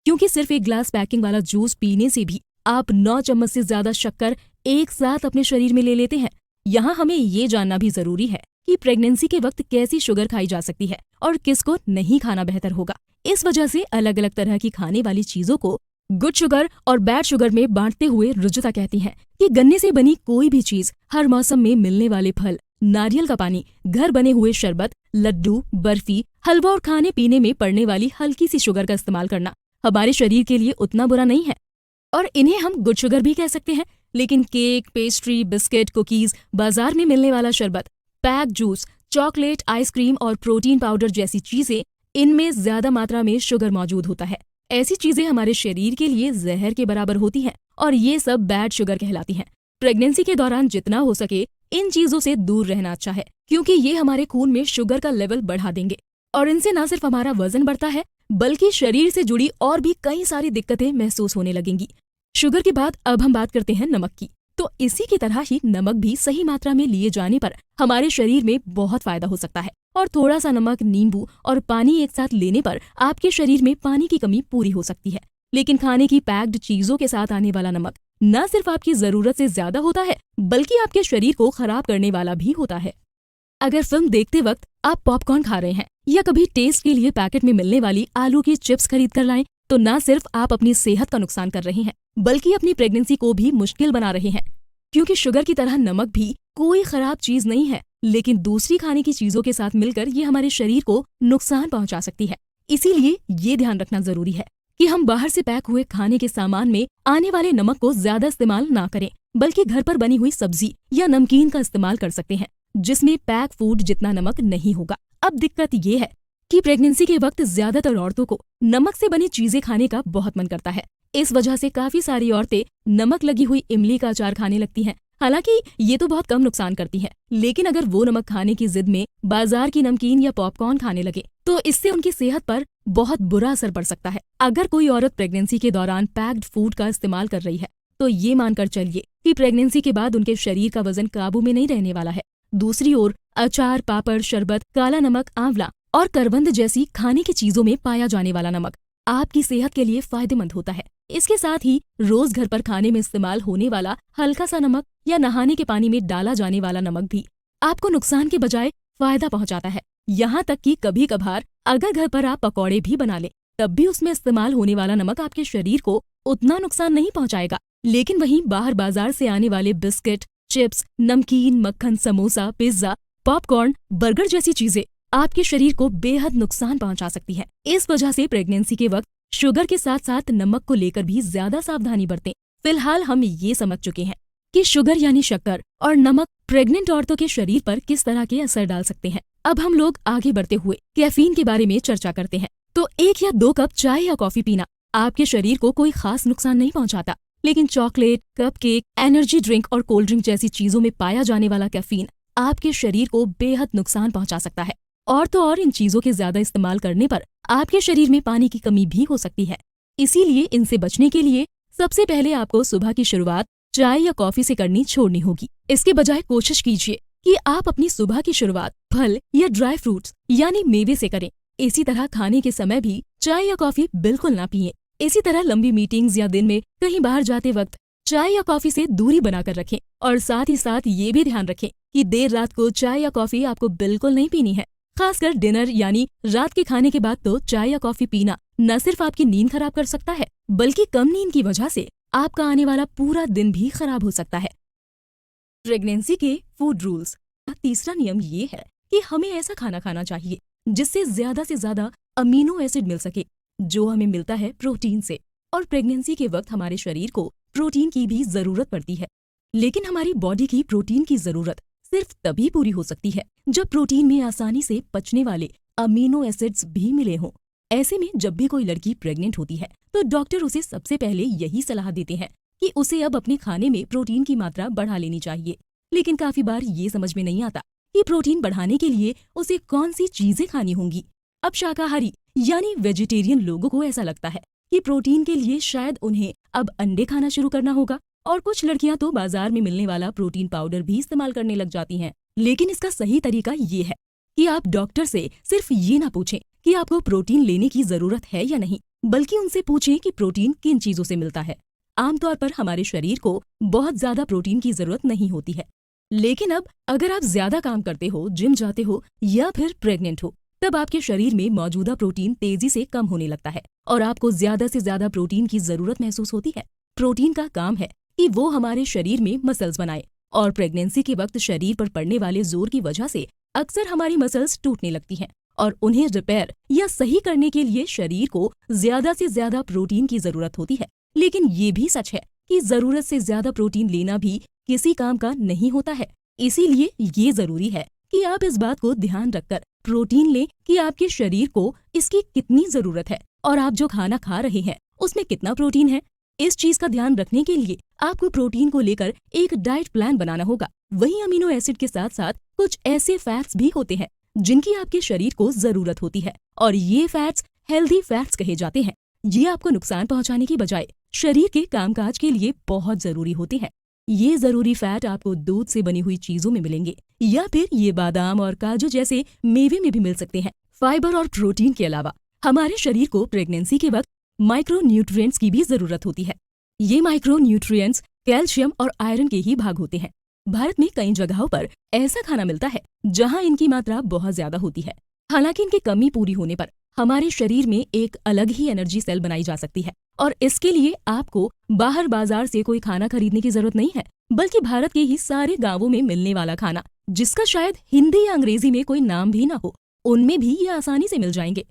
[SPEAKER 2] क्योंकि सिर्फ एक ग्लास पैकिंग वाला जूस पीने से भी आप 9 चम्मच से ज्यादा शक्कर एक साथ अपने शरीर में ले लेते हैं। यहाँ हमें ये जानना भी जरूरी है कि प्रेगनेंसी के वक्त कैसी शुगर खाई जा सकती है और किसको नहीं खाना बेहतर होगा। इस वजह से अलग अलग तरह की खाने वाली चीजों को गुड शुगर और बैड शुगर में बांटते हुए रुजुता कहती हैं कि गन्ने से बनी कोई भी चीज, हर मौसम में मिलने वाले फल, नारियल का पानी, घर बने हुए शरबत, लड्डू, बर्फी, हलवा और खाने पीने में पड़ने वाली हल्की सी शुगर का इस्तेमाल करना हमारे शरीर के लिए उतना बुरा नहीं है, और इन्हें हम गुड शुगर भी कह सकते हैं। लेकिन केक, पेस्ट्री, बिस्किट, कुकीज, बाजार में मिलने वाला शरबत, पैक जूस, चॉकलेट, आइसक्रीम और प्रोटीन पाउडर जैसी चीजें, इनमें ज्यादा मात्रा में शुगर मौजूद होता है। ऐसी चीजें हमारे शरीर के लिए जहर के बराबर होती हैं और ये सब बैड शुगर कहलाती हैं। प्रेगनेंसी के दौरान जितना हो सके इन चीजों से दूर रहना अच्छा है, क्योंकि ये हमारे खून में शुगर का लेवल बढ़ा देंगे और इनसे न सिर्फ हमारा वजन बढ़ता है बल्कि शरीर से जुड़ी और भी कई सारी दिक्कतें महसूस होने लगेंगी। शुगर के बाद अब हम बात करते हैं नमक की। तो इसी की तरह ही नमक भी सही मात्रा में लिए जाने पर हमारे शरीर में बहुत फायदा हो सकता है, और थोड़ा सा नमक, नींबू और पानी एक साथ लेने पर आपके शरीर में पानी की कमी पूरी हो सकती है। लेकिन खाने की पैक्ड चीजों के साथ आने वाला नमक न सिर्फ आपकी जरूरत से ज्यादा होता है बल्कि आपके शरीर को खराब करने वाला भी होता है। अगर फिल्म देखते वक्त आप पॉपकॉर्न खा रहे हैं या कभी टेस्ट के लिए पैकेट में मिलने वाली आलू की चिप्स खरीद कर लाएं, तो न सिर्फ आप अपनी सेहत का नुकसान कर रहे हैं बल्कि अपनी प्रेगनेंसी को भी मुश्किल बना रहे हैं, क्योंकि शुगर की तरह नमक भी कोई खराब चीज नहीं है, लेकिन दूसरी खाने की चीजों के साथ मिलकर ये हमारे शरीर को नुकसान पहुंचा सकती है। इसीलिए ये ध्यान रखना जरूरी है कि हम बाहर से पैक हुए खाने के सामान में आने वाले नमक को ज्यादा इस्तेमाल ना करें, बल्कि घर पर बनी हुई सब्जी या नमकीन का इस्तेमाल कर सकते हैं जिसमें पैक फूड जितना नमक नहीं होगा। अब दिक्कत ये है कि प्रेगनेंसी के वक्त ज्यादातर औरतों को नमक से बनी चीजें खाने का बहुत मन करता है। इस वजह से काफी सारी औरतें नमक लगी हुई इमली का अचार खाने लगती हैं। हालांकि ये तो बहुत कम नुकसान करती है, लेकिन अगर वो नमक खाने की जिद में बाजार की नमकीन या पॉपकॉर्न खाने लगे तो इससे उनकी सेहत पर बहुत बुरा असर पड़ सकता है। अगर कोई औरत प्रेगनेंसी के दौरान पैक्ड फूड का इस्तेमाल कर रही है तो ये मानकर चलिए कि प्रेगनेंसी के बाद उनके शरीर का वजन काबू में नहीं रहने वाला है। दूसरी ओर अचार, पापड़, शरबत, काला नमक, आंवला और करवंद जैसी खाने की चीजों में पाया जाने वाला नमक आपकी सेहत के लिए फायदेमंद होता है। इसके साथ ही रोज घर पर खाने में इस्तेमाल होने वाला हल्का सा नमक या नहाने के पानी में डाला जाने वाला नमक भी आपको नुकसान के बजाय फायदा पहुंचाता है। यहाँ तक कि कभी कभार अगर घर पर आप पकौड़े भी बना लें तब भी उसमें इस्तेमाल होने वाला नमक आपके शरीर को उतना नुकसान नहीं पहुंचाएगा लेकिन वहीं बाहर बाजार से आने वाले बिस्किट, चिप्स, नमकीन, मक्खन, समोसा, पिज्जा, पॉपकॉर्न, बर्गर जैसी चीजें आपके शरीर को बेहद नुकसान पहुंचा सकती है। इस वजह से प्रेगनेंसी के वक्त शुगर के साथ साथ नमक को लेकर भी ज्यादा सावधानी बरतें। फिलहाल हम ये समझ चुके हैं कि शुगर यानी शक्कर और नमक प्रेग्नेंट औरतों के शरीर पर किस तरह के असर डाल सकते हैं। अब हम लोग आगे बढ़ते हुए कैफीन के बारे में चर्चा करते हैं। तो 1 या 2 कप चाय या कॉफी पीना आपके शरीर को कोई खास नुकसान नहीं पहुंचाता, लेकिन चॉकलेट, कपकेक, एनर्जी ड्रिंक और कोल्ड ड्रिंक जैसी चीजों में पाया जाने वाला कैफीन आपके शरीर को बेहद नुकसान पहुंचा सकता है। और तो और इन चीजों के ज्यादा इस्तेमाल करने पर आपके शरीर में पानी की कमी भी हो सकती है। इसीलिए इनसे बचने के लिए सबसे पहले आपको सुबह की शुरुआत चाय या कॉफी से करनी छोड़नी होगी। इसके बजाय कोशिश कीजिए कि आप अपनी सुबह की शुरुआत फल या ड्राई फ्रूट्स यानी मेवे से करें। इसी तरह खाने के समय भी चाय या कॉफी बिल्कुल ना पिएं। इसी तरह लंबी मीटिंग्स या दिन में कहीं बाहर जाते वक्त चाय या कॉफी से दूरी बनाकर रखें। और साथ ही साथ ये भी ध्यान रखें कि देर रात को चाय या कॉफी आपको बिल्कुल नहीं पीनी है। खासकर डिनर यानी रात के खाने के बाद तो चाय या कॉफी पीना न सिर्फ आपकी नींद खराब कर सकता है, बल्कि कम नींद की वजह से आपका आने वाला पूरा दिन भी खराब हो सकता है। प्रेगनेंसी के फूड रूल्स का तीसरा नियम ये है कि हमें ऐसा खाना खाना चाहिए जिससे से ज्यादा अमीनो एसिड मिल सके, जो हमें मिलता है प्रोटीन से। और प्रेगनेंसी के वक्त हमारे शरीर को प्रोटीन की भी जरूरत पड़ती है, लेकिन हमारी बॉडी की प्रोटीन की जरूरत सिर्फ तभी पूरी हो सकती है जब प्रोटीन में आसानी से पचने वाले अमीनो एसिड्स भी मिले हों। ऐसे में जब भी कोई लड़की प्रेग्नेंट होती है तो डॉक्टर उसे सबसे पहले यही सलाह देते हैं कि उसे अब अपने खाने में प्रोटीन की मात्रा बढ़ा लेनी चाहिए। लेकिन काफी बार ये समझ में नहीं आता कि प्रोटीन बढ़ाने के लिए उसे कौन सी चीजें खानी होंगी। अब शाकाहारी यानी वेजिटेरियन लोगों को ऐसा लगता है कि प्रोटीन के लिए शायद उन्हें अब अंडे खाना शुरू करना होगा, और कुछ लड़कियां तो बाजार में मिलने वाला प्रोटीन पाउडर भी इस्तेमाल करने लग जाती हैं। लेकिन इसका सही तरीका ये है कि आप डॉक्टर से सिर्फ ये ना पूछें कि आपको प्रोटीन लेने की जरूरत है या नहीं, बल्कि उनसे पूछें कि प्रोटीन किन चीजों से मिलता है। आमतौर पर हमारे शरीर को बहुत ज्यादा प्रोटीन की जरूरत नहीं होती है, लेकिन अब अगर आप ज्यादा काम करते हो, जिम जाते हो या फिर प्रेग्नेंट हो, तब आपके शरीर में मौजूदा प्रोटीन तेजी से कम होने लगता है और आपको ज्यादा से ज्यादा प्रोटीन की जरूरत महसूस होती है। प्रोटीन का काम है कि वो हमारे शरीर में मसल्स बनाए, और प्रेगनेंसी के वक्त शरीर पर पड़ने वाले जोर की वजह से अक्सर हमारी मसल्स टूटने लगती हैं, और उन्हें रिपेयर या सही करने के लिए शरीर को ज्यादा से ज्यादा प्रोटीन की जरूरत होती है। लेकिन ये भी सच है कि जरूरत से ज्यादा प्रोटीन लेना भी किसी काम का नहीं होता है। इसीलिए ये जरूरी है कि आप इस बात को ध्यान रखकर प्रोटीन लें कि आपके शरीर को इसकी कितनी जरूरत है और आप जो खाना खा रहे हैं उसमें कितना प्रोटीन है। इस चीज का ध्यान रखने के लिए आपको प्रोटीन को लेकर एक डाइट प्लान बनाना होगा। वहीं अमीनो एसिड के साथ साथ कुछ ऐसे फैट्स भी होते हैं जिनकी आपके शरीर को जरूरत होती है, और ये फैट्स हेल्दी फैट्स कहे जाते हैं। ये आपको नुकसान पहुंचाने की बजाय शरीर के कामकाज के लिए बहुत जरूरी होते हैं। ये जरूरी फैट आपको दूध से बनी हुई चीजों में मिलेंगे, या फिर ये बादाम और काजू जैसे मेवे में भी मिल सकते हैं। फाइबर और प्रोटीन के अलावा हमारे शरीर को प्रेगनेंसी के वक्त माइक्रो न्यूट्रिएंट्स की भी जरूरत होती है। ये माइक्रो न्यूट्रिएंट्स कैल्शियम और आयरन के ही भाग होते हैं। भारत में कई जगहों पर ऐसा खाना मिलता है जहां इनकी मात्रा बहुत ज्यादा होती है। हालांकि इनकी कमी पूरी होने पर हमारे शरीर में एक अलग ही एनर्जी सेल बनाई जा सकती है, और इसके लिए आपको बाहर बाजार से कोई खाना खरीदने की जरूरत नहीं है, बल्कि भारत के ही सारे गांवों में मिलने वाला खाना, जिसका शायद हिंदी या अंग्रेजी में कोई नाम भी ना हो, उनमें भी ये आसानी से मिल जाएंगे।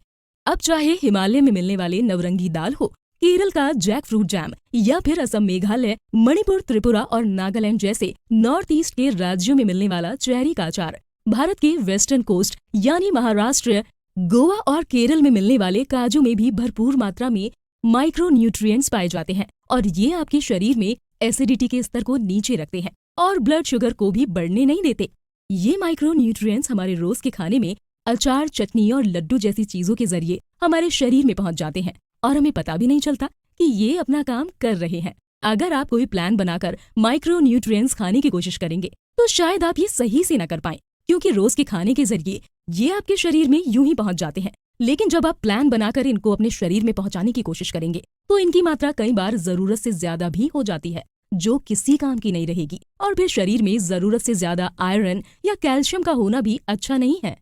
[SPEAKER 2] अब चाहे हिमालय में मिलने वाले नवरंगी दाल हो, केरल का जैक फ्रूट जैम, या फिर असम, मेघालय, मणिपुर, त्रिपुरा और नागालैंड जैसे नॉर्थ ईस्ट के राज्यों में मिलने वाला चेरी का अचार, भारत के वेस्टर्न कोस्ट यानी महाराष्ट्र, गोवा और केरल में मिलने वाले काजू में भी भरपूर मात्रा में माइक्रो न्यूट्रिएंट्स पाए जाते हैं, और ये आपके शरीर में एसिडिटी के स्तर को नीचे रखते हैं और ब्लड शुगर को भी बढ़ने नहीं देते। ये माइक्रो न्यूट्रिएंट्स हमारे रोज के खाने में अचार, चटनी और लड्डू जैसी चीजों के जरिए हमारे शरीर में पहुंच जाते हैं, और हमें पता भी नहीं चलता कि ये अपना काम कर रहे हैं। अगर आप कोई प्लान बनाकर माइक्रो न्यूट्रिएंट्स खाने की कोशिश करेंगे तो शायद आप ये सही से न कर पाएं, क्योंकि रोज के खाने के जरिए ये आपके शरीर में यूं ही पहुंच जाते हैं। लेकिन जब आप प्लान बनाकर इनको अपने शरीर में पहुंचाने की कोशिश करेंगे तो इनकी मात्रा कई बार जरूरत से ज्यादा भी हो जाती है, जो किसी काम की नहीं रहेगी, और फिर शरीर में जरूरत से ज्यादा आयरन या कैल्शियम का होना भी अच्छा नहीं है।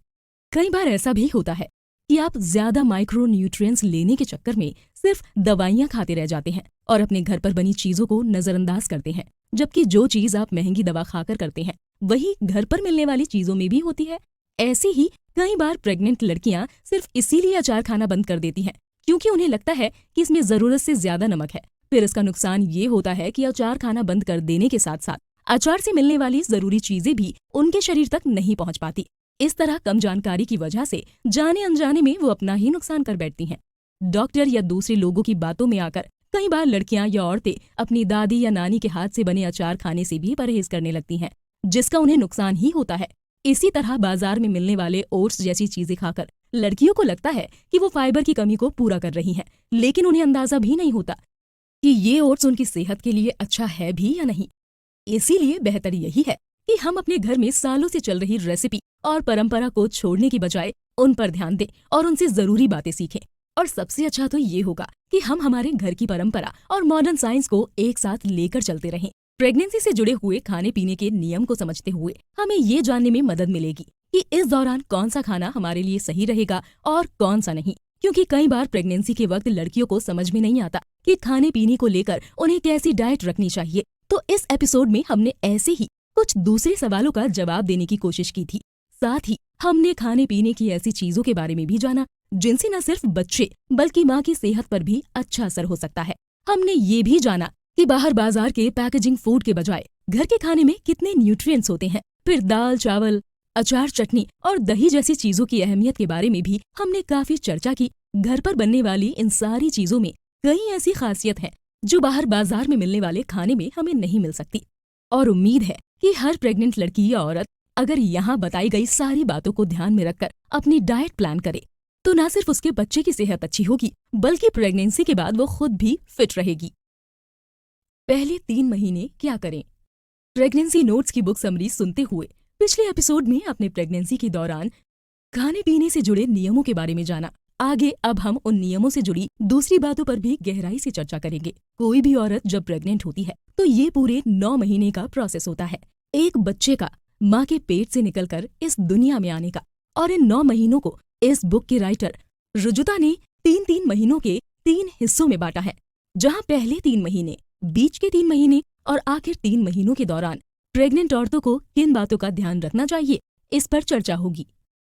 [SPEAKER 2] कई बार ऐसा भी होता है कि आप ज्यादा माइक्रो न्यूट्रिएंट्स लेने के चक्कर में सिर्फ दवाइयां खाते रह जाते हैं और अपने घर पर बनी चीजों को नजरअंदाज करते हैं, जबकि जो चीज आप महंगी दवा खाकर करते हैं वही घर पर मिलने वाली चीजों में भी होती है। ऐसे ही कई बार प्रेग्नेंट लड़कियां सिर्फ इसीलिए अचार खाना बंद कर देती हैं क्योंकि उन्हें लगता है कि इसमें जरूरत से ज्यादा नमक है। फिर इसका नुकसान ये होता है कि अचार खाना बंद कर देने के साथ साथ अचार से मिलने वाली जरूरी चीजें भी उनके शरीर तक नहीं पहुंच पाती। इस तरह कम जानकारी की वजह से जाने अनजाने में वो अपना ही नुकसान कर बैठती हैं। डॉक्टर या दूसरे लोगों की बातों में आकर कई बार लड़कियां या औरतें अपनी दादी या नानी के हाथ से बने अचार खाने से भी परहेज करने लगती हैं, जिसका उन्हें नुकसान ही होता है। इसी तरह बाजार में मिलने वाले ओट्स जैसी चीजें खाकर लड़कियों को लगता है कि वो फाइबर की कमी को पूरा कर रही हैं, लेकिन उन्हें अंदाजा भी नहीं होता कि ये ओट्स उनकी सेहत के लिए अच्छा है भी या नहीं। इसीलिए बेहतर यही है कि हम अपने घर में सालों से चल रही रेसिपी और परंपरा को छोड़ने की बजाय उन पर ध्यान दें और उनसे जरूरी बातें सीखें। और सबसे अच्छा तो ये होगा कि हम हमारे घर की परंपरा और मॉडर्न साइंस को एक साथ लेकर चलते रहें। प्रेगनेंसी से जुड़े हुए खाने पीने के नियम को समझते हुए हमें ये जानने में मदद मिलेगी कि इस दौरान कौन सा खाना हमारे लिए सही रहेगा और कौन सा नहीं, क्योंकि कई बार प्रेगनेंसी के वक्त लड़कियों को समझ में नहीं आता कि खाने पीने को लेकर उन्हें कैसी डाइट रखनी चाहिए। तो इस एपिसोड में हमने ऐसे ही कुछ दूसरे सवालों का जवाब देने की कोशिश की थी। साथ ही हमने खाने पीने की ऐसी चीजों के बारे में भी जाना जिनसे न सिर्फ बच्चे बल्कि माँ की सेहत पर भी अच्छा असर हो सकता है। हमने ये भी जाना कि बाहर बाजार के पैकेजिंग फूड के बजाय घर के खाने में कितने न्यूट्रिएंट्स होते हैं। फिर दाल, चावल, अचार, चटनी और दही जैसी चीजों की अहमियत के बारे में भी हमने काफी चर्चा की। घर पर बनने वाली इन सारी चीजों में कई ऐसी खासियत है जो बाहर बाजार में मिलने वाले खाने में हमें नहीं मिल सकती। और उम्मीद है कि हर प्रेग्नेंट लड़की या औरत अगर यहाँ बताई गई सारी बातों को ध्यान में रखकर अपनी डाइट प्लान करे तो न सिर्फ उसके बच्चे की सेहत अच्छी होगी बल्कि प्रेगनेंसी के बाद वो खुद भी फिट रहेगी। पहले 3 महीने क्या करें? प्रेगनेंसी नोट्स की बुक समरी सुनते हुए पिछले एपिसोड में अपने प्रेगनेंसी के दौरान खाने पीने से जुड़े नियमों के बारे में जाना। आगे अब हम उन नियमों से जुड़ी दूसरी बातों पर भी गहराई से चर्चा करेंगे। कोई भी औरत जब प्रेग्नेंट होती है तो ये पूरे 9 महीने का प्रोसेस होता है, एक बच्चे का माँ के पेट से निकलकर इस दुनिया में आने का। और इन 9 महीनों को इस बुक के राइटर रुजुता ने 3-3 महीनों के 3 हिस्सों में बांटा है, जहाँ पहले 3 महीने, बीच के 3 महीने और आखिर 3 महीनों के दौरान प्रेग्नेंट औरतों को किन बातों का ध्यान रखना चाहिए, इस पर चर्चा होगी।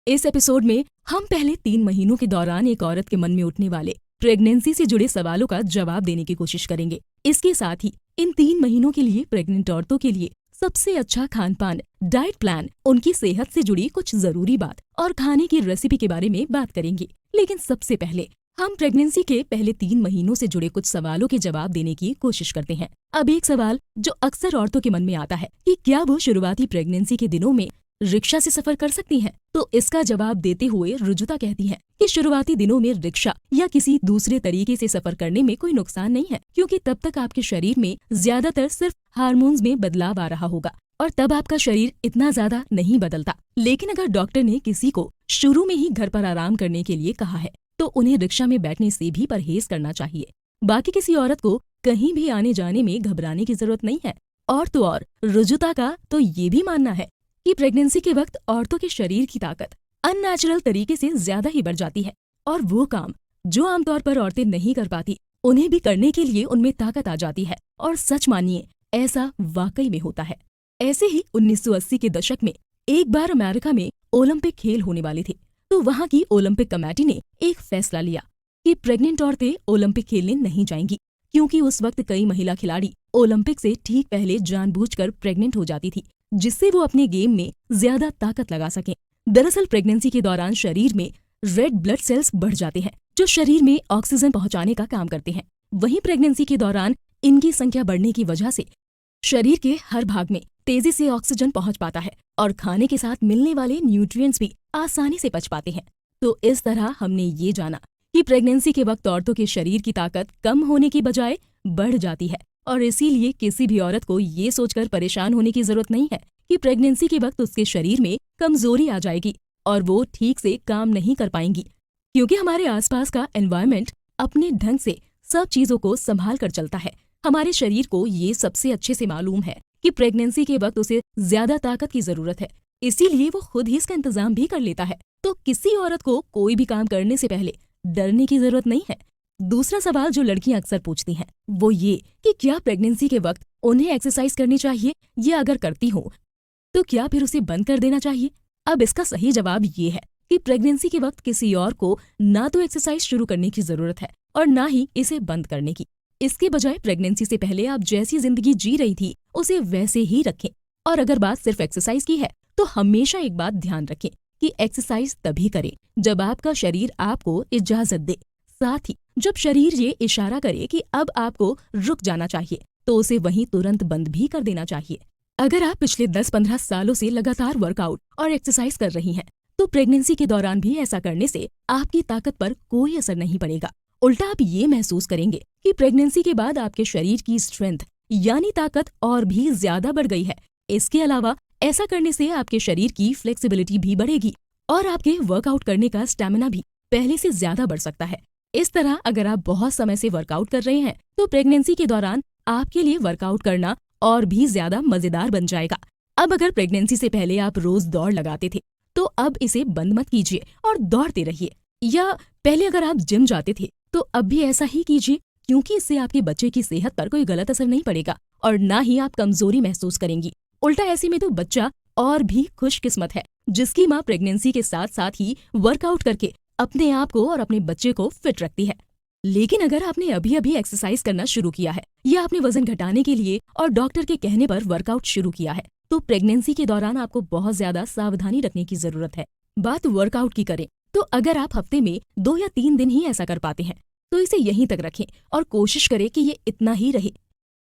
[SPEAKER 2] इस एपिसोड में हम पहले 3 महीनों के दौरान एक औरत के मन में उठने वाले प्रेगनेंसी से जुड़े सवालों का जवाब देने की कोशिश करेंगे। इसके साथ ही इन 3 महीनों के लिए प्रेग्नेंट औरतों के लिए सबसे अच्छा खान पान, डाइट प्लान, उनकी सेहत से जुड़ी कुछ जरूरी बात और खाने की रेसिपी के बारे में बात करेंगे। लेकिन सबसे पहले हम प्रेगनेंसी के पहले 3 महीनों से जुड़े कुछ सवालों के जवाब देने की कोशिश करते हैं। अब एक सवाल जो अक्सर औरतों के मन में आता है कि क्या वो शुरुआती प्रेगनेंसी के दिनों में रिक्शा से सफर कर सकती हैं? तो इसका जवाब देते हुए रुजुता कहती हैं कि शुरुआती दिनों में रिक्शा या किसी दूसरे तरीके से सफर करने में कोई नुकसान नहीं है, क्योंकि तब तक आपके शरीर में ज्यादातर सिर्फ हार्मोन्स में बदलाव आ रहा होगा और तब आपका शरीर इतना ज्यादा नहीं बदलता। लेकिन अगर डॉक्टर ने किसी को शुरू में ही घर पर आराम करने के लिए कहा है तो उन्हें रिक्शा में बैठने से भी परहेज करना चाहिए। बाकी किसी औरत को कहीं भी आने जाने में घबराने की जरूरत नहीं है। और तो और रुजुता का तो ये भी मानना है कि प्रेगनेंसी के वक्त औरतों के शरीर की ताकत अननेचुरल तरीके से ज्यादा ही बढ़ जाती है और वो काम जो आमतौर पर औरतें नहीं कर पाती उन्हें भी करने के लिए उनमें ताकत आ जाती है। और सच मानिए ऐसा वाकई में होता है। ऐसे ही 1980 के दशक में एक बार अमेरिका में ओलंपिक खेल होने वाले थे, तो वहाँ की ओलंपिक कमेटी ने एक फैसला लिया कि प्रेग्नेंट औरतें ओलंपिक खेलने नहीं जाएंगी, क्योंकि उस वक्त कई महिला खिलाड़ी ओलंपिक से ठीक पहले जानबूझकर प्रेग्नेंट हो जाती थी, जिससे वो अपने गेम में ज्यादा ताकत लगा सकें। दरअसल प्रेगनेंसी के दौरान शरीर में रेड ब्लड सेल्स बढ़ जाते हैं जो शरीर में ऑक्सीजन पहुंचाने का काम करते हैं। वहीं प्रेगनेंसी के दौरान इनकी संख्या बढ़ने की वजह से शरीर के हर भाग में तेजी से ऑक्सीजन पहुंच पाता है और खाने के साथ मिलने वाले न्यूट्रिएंट्स भी आसानी से पच पाते हैं। तो इस तरह हमने ये जाना कि प्रेगनेंसी के वक्त औरतों के शरीर की ताकत कम होने की बजाय बढ़ जाती है और इसीलिए किसी भी औरत को ये सोचकर परेशान होने की जरूरत नहीं है कि प्रेगनेंसी के वक्त उसके शरीर में कमजोरी आ जाएगी और वो ठीक से काम नहीं कर पाएंगी, क्योंकि हमारे आसपास का एनवायरनमेंट अपने ढंग से सब चीजों को संभाल कर चलता है। हमारे शरीर को ये सबसे अच्छे से मालूम है कि प्रेगनेंसी के वक्त उसे ज्यादा ताकत की जरूरत है, इसीलिए वो खुद ही इसका इंतजाम भी कर लेता है। तो किसी औरत को कोई भी काम करने से पहले डरने की जरूरत नहीं है, दूसरा सवाल जो लड़कियां अक्सर पूछती हैं वो ये कि क्या प्रेगनेंसी के वक्त उन्हें एक्सरसाइज करनी चाहिए, या अगर करती हो तो क्या फिर उसे बंद कर देना चाहिए। अब इसका सही जवाब ये है कि प्रेगनेंसी के वक्त किसी और को ना तो एक्सरसाइज शुरू करने की जरूरत है और ना ही इसे बंद करने की। इसके बजाय प्रेगनेंसी से पहले आप जैसी जिंदगी जी रही थी उसे वैसे ही रखें। और अगर बात सिर्फ एक्सरसाइज की है तो हमेशा एक बात ध्यान रखें कि एक्सरसाइज तभी करें जब आपका शरीर आपको इजाजत दे। साथ ही जब शरीर ये इशारा करे कि अब आपको रुक जाना चाहिए तो उसे वहीं तुरंत बंद भी कर देना चाहिए। अगर आप पिछले 10-15 सालों से लगातार वर्कआउट और एक्सरसाइज कर रही हैं तो प्रेगनेंसी के दौरान भी ऐसा करने से आपकी ताकत पर कोई असर नहीं पड़ेगा। उल्टा आप ये महसूस करेंगे कि प्रेगनेंसी के बाद आपके शरीर की स्ट्रेंथ यानी ताकत और भी ज्यादा बढ़ गई है। इसके अलावा ऐसा करने से आपके शरीर की फ्लेक्सिबिलिटी भी बढ़ेगी और आपके वर्कआउट करने का स्टैमिना भी पहले से ज्यादा बढ़ सकता है। इस तरह अगर आप बहुत समय से वर्कआउट कर रहे हैं तो प्रेगनेंसी के दौरान आपके लिए वर्कआउट करना और भी ज्यादा मजेदार बन जाएगा। अब अगर प्रेगनेंसी से पहले आप रोज दौड़ लगाते थे तो अब इसे बंद मत कीजिए और दौड़ते रहिए। या पहले अगर आप जिम जाते थे तो अब भी ऐसा ही कीजिए, क्योंकि इससे आपके बच्चे की सेहत पर कोई गलत असर नहीं पड़ेगा और ना ही आप कमजोरी महसूस करेंगी। उल्टा ऐसे में तो बच्चा और भी खुशकिस्मत है जिसकी माँ प्रेगनेंसी के साथ साथ ही वर्कआउट करके अपने आप को और अपने बच्चे को फिट रखती है। लेकिन अगर आपने अभी अभी एक्सरसाइज करना शुरू किया है या आपने वजन घटाने के लिए और डॉक्टर के कहने पर वर्कआउट शुरू किया है तो प्रेगनेंसी के दौरान आपको बहुत ज्यादा सावधानी रखने की जरूरत है। बात वर्कआउट की करें तो अगर आप हफ्ते में 2 या 3 दिन ही ऐसा कर पाते हैं तो इसे यहीं तक रखें और कोशिश करें कि ये इतना ही रहे,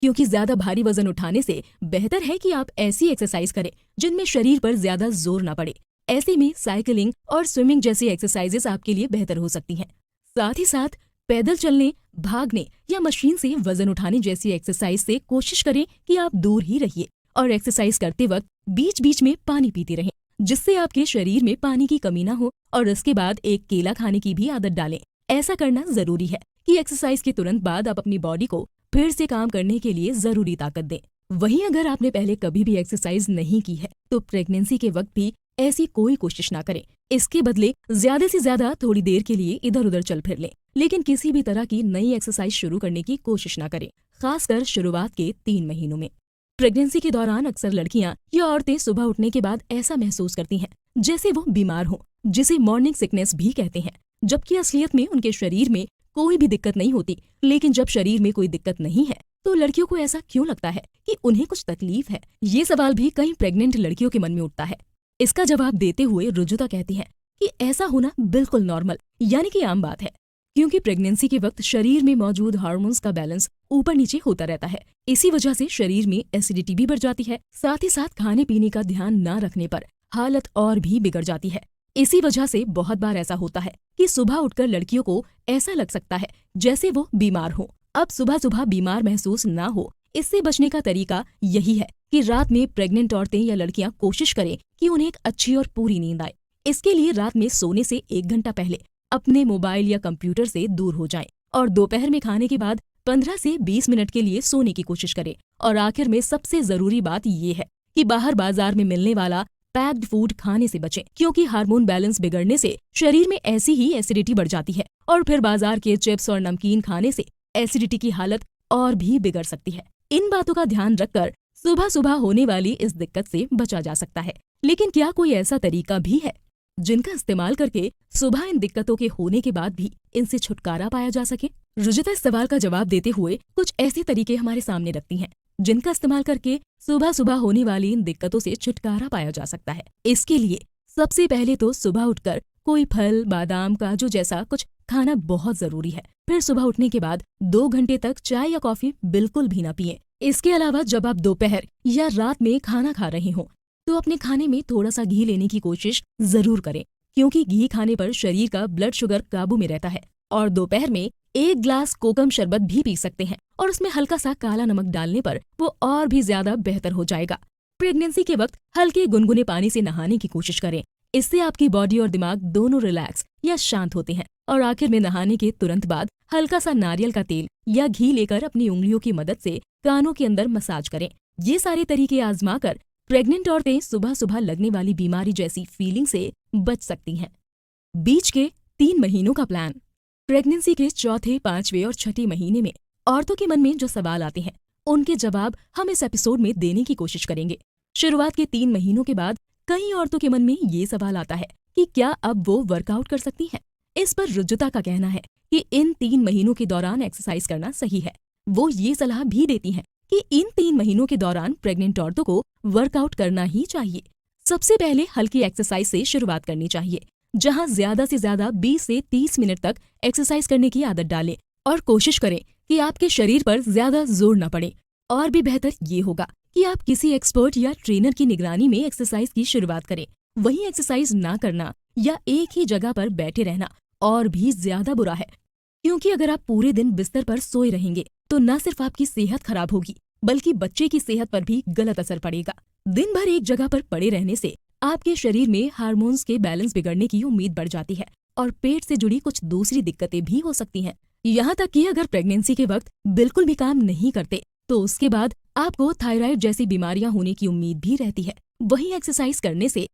[SPEAKER 2] क्योंकि ज्यादा भारी वजन उठाने से बेहतर है कि आप ऐसी एक्सरसाइज करें जिनमें शरीर पर ज्यादा जोर ना पड़े। ऐसे में साइकिलिंग और स्विमिंग जैसी एक्सरसाइजेस आपके लिए बेहतर हो सकती हैं। साथ ही साथ पैदल चलने, भागने या मशीन से वजन उठाने जैसी एक्सरसाइज से कोशिश करें कि आप दूर ही रहिए और एक्सरसाइज करते वक्त बीच बीच में पानी पीते रहें, जिससे आपके शरीर में पानी की कमी ना हो। और इसके बाद एक केला खाने की भी आदत डालें। ऐसा करना जरूरी है कि एक्सरसाइज के तुरंत बाद आप अपनी बॉडी को फिर से काम करने के लिए जरूरी ताकत दें। वहीं अगर आपने पहले कभी भी एक्सरसाइज नहीं की है तो प्रेगनेंसी के वक्त भी ऐसी कोई कोशिश ना करें। इसके बदले ज्यादा से ज्यादा थोड़ी देर के लिए इधर उधर चल फिर लें, लेकिन किसी भी तरह की नई एक्सरसाइज शुरू करने की कोशिश ना करें, खासकर शुरुआत के 3 महीनों में। प्रेगनेंसी के दौरान अक्सर लड़कियां या औरतें सुबह उठने के बाद ऐसा महसूस करती हैं जैसे वो बीमार हों, जिसे मॉर्निंग सिकनेस भी कहते हैं, जबकि असलियत में उनके शरीर में कोई भी दिक्कत नहीं होती। लेकिन जब शरीर में कोई दिक्कत नहीं है तो लड़कियों को ऐसा क्यों लगता है कि उन्हें कुछ तकलीफ है? ये सवाल भी कई प्रेग्नेंट लड़कियों के मन में उठता है। इसका जवाब देते हुए रुजुता कहती हैं कि ऐसा होना बिल्कुल नॉर्मल यानी कि आम बात है, क्योंकि प्रेगनेंसी के वक्त शरीर में मौजूद हार्मोन्स का बैलेंस ऊपर नीचे होता रहता है। इसी वजह से शरीर में एसिडिटी भी बढ़ जाती है। साथ ही साथ खाने पीने का ध्यान न रखने पर हालत और भी बिगड़ जाती है। इसी वजह से बहुत बार ऐसा होता है कि सुबह उठकर लड़कियों को ऐसा लग सकता है जैसे वो बीमार हो। अब सुबह सुबह बीमार महसूस ना हो, इससे बचने का तरीका यही है कि रात में प्रेग्नेंट औरतें या लड़कियां कोशिश करें कि उन्हें एक अच्छी और पूरी नींद आए। इसके लिए रात में सोने से 1 घंटा पहले अपने मोबाइल या कंप्यूटर से दूर हो जाएं और दोपहर में खाने के बाद 15 से 20 मिनट के लिए सोने की कोशिश करें। और आखिर में सबसे जरूरी बात ये है कि बाहर बाजार में मिलने वाला पैक्ड फूड खाने से बचें, क्योंकि हार्मोन बैलेंस बिगड़ने से शरीर में ऐसी ही एसिडिटी बढ़ जाती है और फिर बाजार के चिप्स और नमकीन खाने से एसिडिटी की हालत और भी बिगड़ सकती है। इन बातों का ध्यान रखकर सुबह सुबह होने वाली इस दिक्कत से बचा जा सकता है। लेकिन क्या कोई ऐसा तरीका भी है जिनका इस्तेमाल करके सुबह इन दिक्कतों के होने के बाद भी इनसे छुटकारा पाया जा सके? रुजुता इस सवाल का जवाब देते हुए कुछ ऐसे तरीके हमारे सामने रखती हैं जिनका इस्तेमाल करके सुबह सुबह होने वाली इन दिक्कतों से छुटकारा पाया जा सकता है। इसके लिए सबसे पहले तो सुबह उठकर कोई फल, बादाम, काजू जैसा कुछ खाना बहुत जरूरी है। फिर सुबह उठने के बाद 2 घंटे तक चाय या कॉफी बिल्कुल भी ना पिए। इसके अलावा जब आप दोपहर या रात में खाना खा रहे हों तो अपने खाने में थोड़ा सा घी लेने की कोशिश जरूर करें, क्योंकि घी खाने पर शरीर का ब्लड शुगर काबू में रहता है। और दोपहर में 1 ग्लास कोकम शरबत भी पी सकते हैं और उसमें हल्का सा काला नमक डालने पर वो और भी ज्यादा बेहतर हो जाएगा। प्रेगनेंसी के वक्त हल्के गुनगुने पानी से नहाने की कोशिश करें। इससे आपकी बॉडी और दिमाग दोनों रिलैक्स या शांत होते हैं। और आखिर में नहाने के तुरंत बाद हल्का सा नारियल का तेल या घी लेकर अपनी उंगलियों की मदद से कानों के अंदर मसाज करें। ये सारे तरीके आजमा कर प्रेग्नेंट औरतें सुबह सुबह लगने वाली बीमारी जैसी फीलिंग से बच सकती हैं। बीच के 3 महीनों का प्लान। प्रेगनेंसी के चौथे, 5वें और 6ठे महीने में औरतों के मन में जो सवाल आते हैं, उनके जवाब हम इस एपिसोड में देने की कोशिश करेंगे। शुरुआत के 3 महीनों के बाद कई औरतों के मन में ये सवाल आता है कि क्या अब वो वर्कआउट कर सकती हैं। इस पर रुजुता का कहना है कि इन 3 महीनों के दौरान एक्सरसाइज करना सही है। वो ये सलाह भी देती हैं कि इन 3 महीनों के दौरान प्रेग्नेंट औरतों को वर्कआउट करना ही चाहिए। सबसे पहले हल्की एक्सरसाइज से शुरुआत करनी चाहिए, जहां ज्यादा से ज्यादा 20 से 30 मिनट तक एक्सरसाइज करने की आदत डालें और कोशिश करें कि आपके शरीर पर ज्यादा जोर न पड़े। और भी बेहतर ये होगा कि आप किसी एक्सपर्ट या ट्रेनर की निगरानी में एक्सरसाइज की शुरुआत करें। वही एक्सरसाइज ना करना या एक ही जगह पर बैठे रहना और भी ज्यादा बुरा है, क्योंकि अगर आप पूरे दिन बिस्तर पर सोए रहेंगे तो न सिर्फ आपकी सेहत खराब होगी, बल्कि बच्चे की सेहत पर भी गलत असर पड़ेगा। दिन भर एक जगह पर पड़े रहने से आपके शरीर में हार्मोन्स के बैलेंस बिगड़ने की उम्मीद बढ़ जाती है और पेट से जुड़ी कुछ दूसरी दिक्कतें भी हो सकती हैं। यहाँ तक कि अगर प्रेगनेंसी के वक्त बिल्कुल भी काम नहीं करते तो उसके बाद आपको थायराइड जैसी बीमारियां होने की उम्मीद भी रहती है। वहीं एक्सरसाइज करने से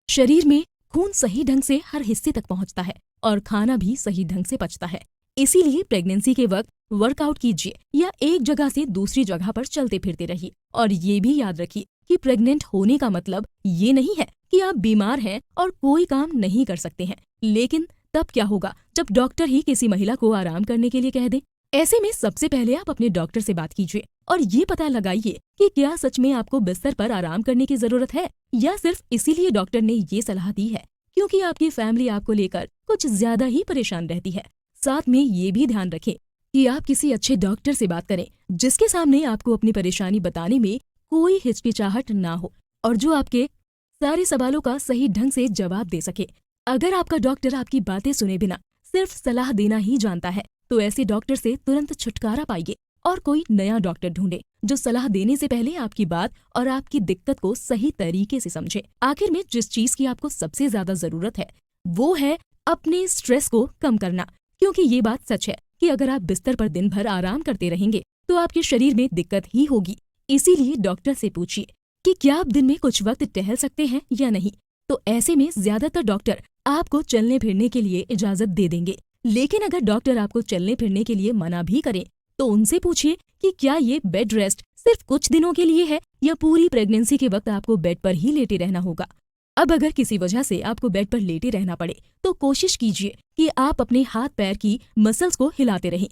[SPEAKER 2] शरीर में खून सही ढंग से हर हिस्से तक पहुंचता है और खाना भी सही ढंग से पचता है। इसीलिए प्रेगनेंसी के वक्त वर्कआउट कीजिए या एक जगह से दूसरी जगह पर चलते फिरते रहिए। और ये भी याद रखिए कि प्रेग्नेंट होने का मतलब ये नहीं है कि आप बीमार हैं और कोई काम नहीं कर सकते हैं। लेकिन तब क्या होगा जब डॉक्टर ही किसी महिला को आराम करने के लिए कह दे। ऐसे में सबसे पहले आप अपने डॉक्टर से बात कीजिए और ये पता लगाइए कि क्या सच में आपको बिस्तर पर आराम करने की जरूरत है या सिर्फ इसीलिए डॉक्टर ने ये सलाह दी है क्योंकि आपकी फैमिली आपको लेकर कुछ ज्यादा ही परेशान रहती है। साथ में ये भी ध्यान रखें कि आप किसी अच्छे डॉक्टर से बात करें जिसके सामने आपको अपनी परेशानी बताने में कोई हिचकिचाहट ना हो और जो आपके सारे सवालों का सही ढंग से जवाब दे सके। अगर आपका डॉक्टर आपकी बातें सुने बिना सिर्फ सलाह देना ही जानता है तो ऐसे डॉक्टर से तुरंत छुटकारा पाइए और कोई नया डॉक्टर ढूंढे जो सलाह देने से पहले आपकी बात और आपकी दिक्कत को सही तरीके से समझे। आखिर में जिस चीज की आपको सबसे ज्यादा जरूरत है वो है अपने स्ट्रेस को कम करना, क्योंकि ये बात सच है कि अगर आप बिस्तर पर दिन भर आराम करते रहेंगे तो आपके शरीर में दिक्कत ही होगी। इसीलिए डॉक्टर से पूछिए कि क्या आप दिन में कुछ वक्त टहल सकते हैं या नहीं। तो ऐसे में ज्यादातर डॉक्टर आपको चलने फिरने के लिए इजाजत दे देंगे। लेकिन अगर डॉक्टर आपको चलने फिरने के लिए मना भी करें तो उनसे पूछिए कि क्या ये बेड रेस्ट सिर्फ कुछ दिनों के लिए है या पूरी प्रेगनेंसी के वक्त आपको बेड पर ही लेटे रहना होगा। अब अगर किसी वजह से आपको बेड पर लेटे रहना पड़े तो कोशिश कीजिए कि आप अपने हाथ पैर की मसल्स को हिलाते रहें,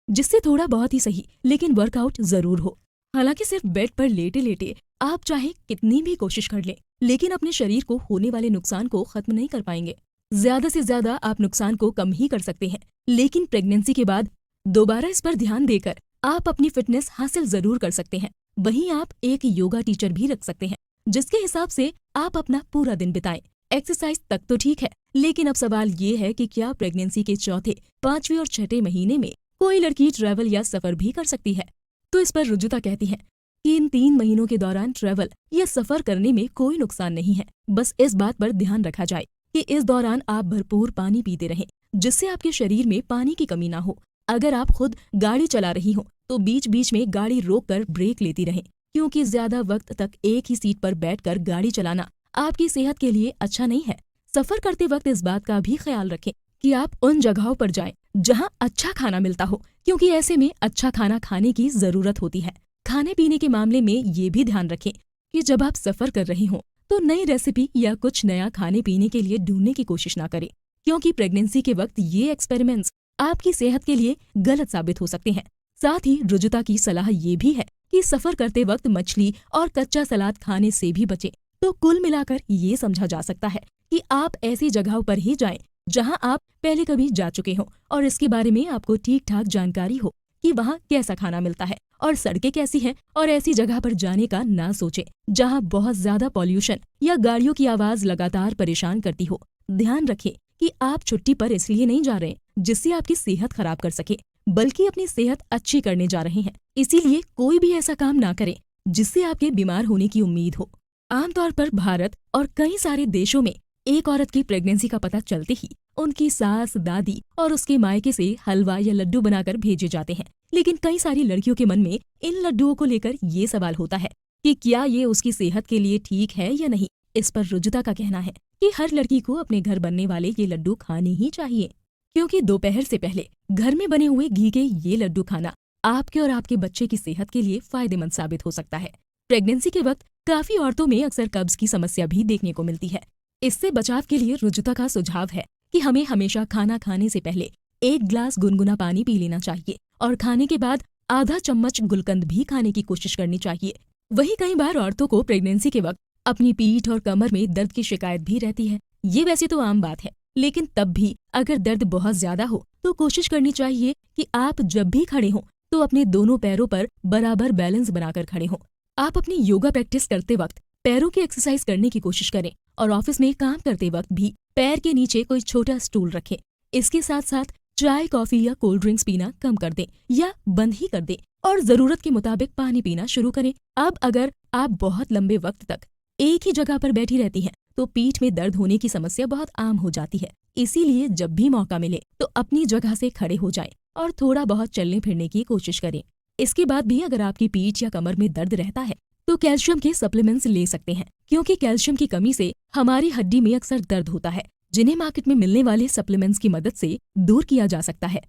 [SPEAKER 2] जिससे थोड़ा बहुत ही सही लेकिन वर्कआउट जरूर हो। हालांकि सिर्फ बेड पर लेटे लेटे आप चाहे कितनी भी कोशिश कर लें लेकिन अपने शरीर को होने वाले नुकसान को खत्म नहीं कर पाएंगे। ज्यादा से ज्यादा आप नुकसान को कम ही कर सकते हैं, लेकिन प्रेगनेंसी के बाद दोबारा इस पर ध्यान देकर आप अपनी फिटनेस हासिल जरूर कर सकते हैं। वहीं आप एक योगा टीचर भी रख सकते हैं जिसके हिसाब से आप अपना पूरा दिन बिताएं। एक्सरसाइज तक तो ठीक है, लेकिन अब सवाल ये है कि क्या प्रेगनेंसी के चौथे, 5वें और 6ठे महीने में कोई लड़की ट्रैवल या सफर भी कर सकती है। तो इस पर रुजुता कहती है कि इन 3 महीनों के दौरान ट्रैवल या सफर करने में कोई नुकसान नहीं है। बस इस बात पर ध्यान रखा जाए कि इस दौरान आप भरपूर पानी पीते रहें, जिससे आपके शरीर में पानी की कमी ना हो। अगर आप खुद गाड़ी चला रही हो तो बीच बीच में गाड़ी रोककर ब्रेक लेती रहें, क्योंकि ज्यादा वक्त तक एक ही सीट पर बैठकर गाड़ी चलाना आपकी सेहत के लिए अच्छा नहीं है। सफर करते वक्त इस बात का भी ख्याल रखें कि आप उन जगहों पर जाएं जहां अच्छा खाना मिलता हो, क्योंकि ऐसे में अच्छा खाना खाने की जरूरत होती है। खाने पीने के मामले में ये भी ध्यान रखें कि जब आप सफर कर रही हो तो नई रेसिपी या कुछ नया खाने पीने के लिए ढूंढने की कोशिश ना करें, क्योंकि प्रेगनेंसी के वक्त ये एक्सपेरिमेंट्स आपकी सेहत के लिए गलत साबित हो सकते हैं। साथ ही रुजुता की सलाह ये भी है कि सफर करते वक्त मछली और कच्चा सलाद खाने से भी बचें। तो कुल मिलाकर ये समझा जा सकता है कि आप ऐसी जगहों पर ही जाएं जहां आप पहले कभी जा चुके हों और इसके बारे में आपको ठीक ठाक जानकारी हो कि वहां कैसा खाना मिलता है और सड़कें कैसी हैं। और ऐसी जगह पर जाने का ना सोचें जहां बहुत ज्यादा पॉल्यूशन या गाड़ियों की आवाज लगातार परेशान करती हो। ध्यान रखें कि आप छुट्टी पर इसलिए नहीं जा रहे जिससे आपकी सेहत खराब कर सके, बल्कि अपनी सेहत अच्छी करने जा रहे हैं। इसीलिए कोई भी ऐसा काम ना करें जिससे आपके बीमार होने की उम्मीद हो। आमतौर पर भारत और कई सारे देशों में एक औरत की प्रेगनेंसी का पता चलते ही उनकी सास, दादी और उसके मायके से हलवा या लड्डू बनाकर भेजे जाते हैं। लेकिन कई सारी लड़कियों के मन में इन लड्डुओं को लेकर ये सवाल होता है कि क्या ये उसकी सेहत के लिए ठीक है या नहीं। इस पर रुजुता का कहना है कि हर लड़की को अपने घर बनने वाले ये लड्डू खाने ही चाहिए। क्योंकि दोपहर से पहले घर में बने हुए घी के ये लड्डू खाना आपके और आपके बच्चे की सेहत के लिए फायदेमंद साबित हो सकता है। प्रेगनेंसी के वक्त काफी औरतों में अक्सर कब्ज की समस्या भी देखने को मिलती है। इससे बचाव के लिए रुजुता का सुझाव है कि हमें हमेशा खाना खाने से पहले 1 ग्लास गुनगुना पानी पी लेना चाहिए और खाने के बाद आधा चम्मच गुलकंद भी खाने की कोशिश करनी चाहिए। वहीं कई बार औरतों को प्रेगनेंसी के वक्त अपनी पीठ और कमर में दर्द की शिकायत भी रहती है। ये वैसे तो आम बात है, लेकिन तब भी अगर दर्द बहुत ज्यादा हो तो कोशिश करनी चाहिए कि आप जब भी खड़े हों तो अपने दोनों पैरों पर बराबर बैलेंस बनाकर खड़े हों। आप अपनी योगा प्रैक्टिस करते वक्त पैरों की एक्सरसाइज करने की कोशिश करें और ऑफिस में काम करते वक्त भी पैर के नीचे कोई छोटा स्टूल रखें। इसके साथ साथ चाय, कॉफी या कोल्ड ड्रिंक्स पीना कम कर दें या बंद ही कर दें और जरूरत के मुताबिक पानी पीना शुरू करें। अब अगर आप बहुत लंबे वक्त तक एक ही जगह पर बैठी रहती हैं तो पीठ में दर्द होने की समस्या बहुत आम हो जाती है। इसीलिए जब भी मौका मिले तो अपनी जगह से खड़े हो जाएं और थोड़ा बहुत चलने फिरने की कोशिश करें। इसके बाद भी अगर आपकी पीठ या कमर में दर्द रहता है तो कैल्शियम के सप्लीमेंट्स ले सकते हैं, क्योंकि कैल्शियम की कमी से हमारी हड्डी में अक्सर दर्द होता है, जिन्हें मार्केट में मिलने वाले सप्लीमेंट्स की मदद से दूर किया जा सकता है।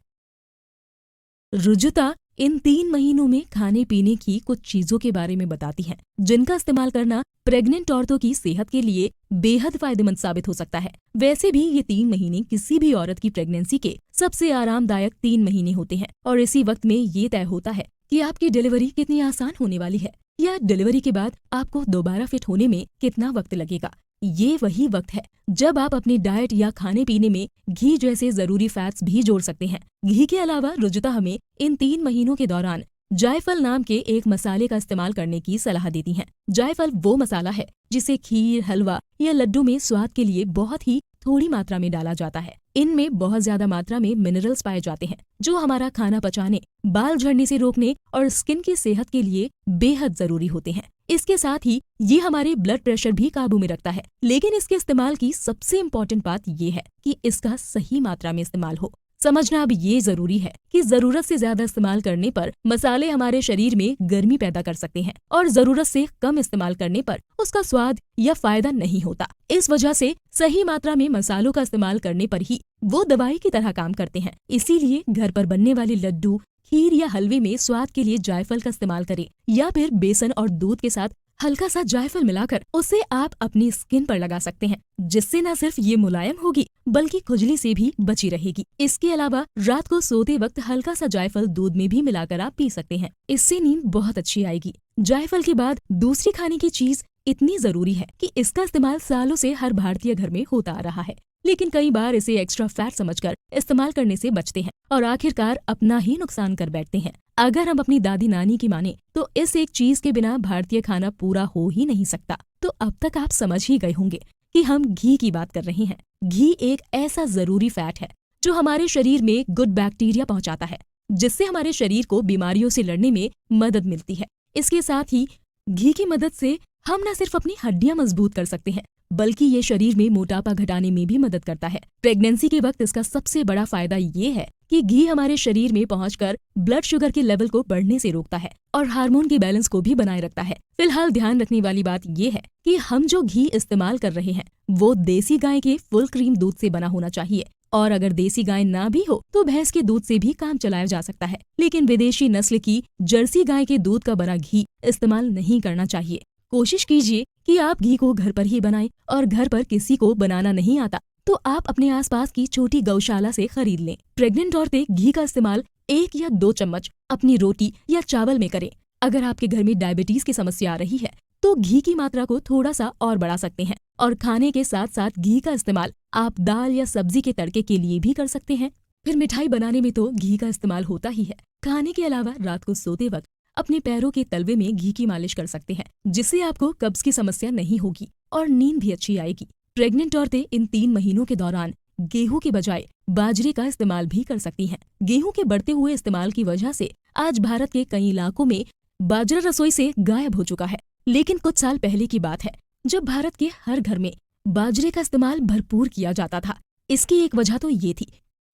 [SPEAKER 2] रुजुता इन 3 महीनों में खाने पीने की कुछ चीजों के बारे में बताती हैं, जिनका इस्तेमाल करना प्रेग्नेंट औरतों की सेहत के लिए बेहद फायदेमंद साबित हो सकता है। वैसे भी ये 3 महीने किसी भी औरत की प्रेगनेंसी के सबसे आरामदायक 3 महीने होते हैं और इसी वक्त में ये तय होता है कि आपकी डिलीवरी कितनी आसान होने वाली है या डिलीवरी के बाद आपको दोबारा फिट होने में कितना वक्त लगेगा। ये वही वक्त है जब आप अपनी डाइट या खाने पीने में घी जैसे जरूरी फैट्स भी जोड़ सकते हैं। घी के अलावा रुजुता हमें इन 3 महीनों के दौरान जायफल नाम के एक मसाले का इस्तेमाल करने की सलाह देती हैं। जायफल वो मसाला है जिसे खीर, हलवा या लड्डू में स्वाद के लिए बहुत ही थोड़ी मात्रा में डाला जाता है। इनमें बहुत ज्यादा मात्रा में मिनरल्स पाए जाते हैं जो हमारा खाना पचाने, बाल झड़ने से रोकने और स्किन की सेहत के लिए बेहद जरूरी होते हैं। इसके साथ ही ये हमारे ब्लड प्रेशर भी काबू में रखता है। लेकिन इसके इस्तेमाल की सबसे इम्पोर्टेंट बात ये है कि इसका सही मात्रा में इस्तेमाल हो। समझना अब ये जरूरी है कि जरूरत से ज्यादा इस्तेमाल करने पर मसाले हमारे शरीर में गर्मी पैदा कर सकते हैं और जरूरत से कम इस्तेमाल करने पर उसका स्वाद या फायदा नहीं होता। इस वजह से सही मात्रा में मसालों का इस्तेमाल करने पर ही वो दवाई की तरह काम करते हैं। इसीलिए घर पर बनने वाले लड्डू, खीर या हलवे में स्वाद के लिए जायफल का इस्तेमाल करें या फिर बेसन और दूध के साथ हल्का सा जायफल मिलाकर उसे आप अपनी स्किन पर लगा सकते हैं, जिससे न सिर्फ ये मुलायम होगी बल्कि खुजली से भी बची रहेगी। इसके अलावा रात को सोते वक्त हल्का सा जायफल दूध में भी मिलाकर आप पी सकते हैं, इससे नींद बहुत अच्छी आएगी। जायफल के बाद दूसरी खाने की चीज इतनी जरूरी है कि इसका इस्तेमाल सालों से हर भारतीय घर में होता आ रहा है, लेकिन कई बार इसे एक्स्ट्रा फैट समझकर इस्तेमाल करने से बचते हैं और आखिरकार अपना ही नुकसान कर बैठते हैं। अगर हम अपनी दादी नानी की माने तो इस एक चीज के बिना भारतीय खाना पूरा हो ही नहीं सकता। तो अब तक आप समझ ही गए होंगे कि हम घी की बात कर रहे हैं। घी एक ऐसा जरूरी फैट है जो हमारे शरीर में गुड बैक्टीरिया पहुंचाता है, जिससे हमारे शरीर को बीमारियों से लड़ने में मदद मिलती है। इसके साथ ही घी की मदद से हम न सिर्फ अपनी हड्डियां मजबूत कर सकते हैं बल्कि ये शरीर में मोटापा घटाने में भी मदद करता है। प्रेगनेंसी के वक्त इसका सबसे बड़ा फायदा ये है कि घी हमारे शरीर में पहुंचकर ब्लड शुगर के लेवल को बढ़ने से रोकता है और हार्मोन के बैलेंस को भी बनाए रखता है। फिलहाल ध्यान रखने वाली बात ये है कि हम जो घी इस्तेमाल कर रहे हैं वो देसी गाय के फुल क्रीम दूध से बना होना चाहिए, और अगर देसी गाय ना भी हो तो भैंस के दूध से भी काम चलाया जा सकता है। लेकिन विदेशी नस्ल की जर्सी गाय के दूध का बना घी इस्तेमाल नहीं करना चाहिए। कोशिश कीजिए कि आप घी को घर पर ही बनाएं, और घर पर किसी को बनाना नहीं आता तो आप अपने आसपास की छोटी गौशाला से खरीद लें। प्रेग्नेंट औरतें घी का इस्तेमाल 1 या 2 चम्मच अपनी रोटी या चावल में करें। अगर आपके घर में डायबिटीज की समस्या आ रही है तो घी की मात्रा को थोड़ा सा और बढ़ा सकते हैं, और खाने के साथ साथ घी का इस्तेमाल आप दाल या सब्जी के तड़के के लिए भी कर सकते हैं। फिर मिठाई बनाने में तो घी का इस्तेमाल होता ही है। खाने के अलावा रात को सोते वक्त अपने पैरों के तलवे में घी की मालिश कर सकते हैं, जिससे आपको कब्ज की समस्या नहीं होगी और नींद भी अच्छी आएगी। प्रेग्नेंट औरतें इन 3 महीनों के दौरान गेहूं के बजाय बाजरे का इस्तेमाल भी कर सकती हैं। गेहूं के बढ़ते हुए इस्तेमाल की वजह से आज भारत के कई इलाकों में बाजरा रसोई से गायब हो चुका है। लेकिन कुछ साल पहले की बात है जब भारत के हर घर में बाजरे का इस्तेमाल भरपूर किया जाता था। इसकी एक वजह तो ये थी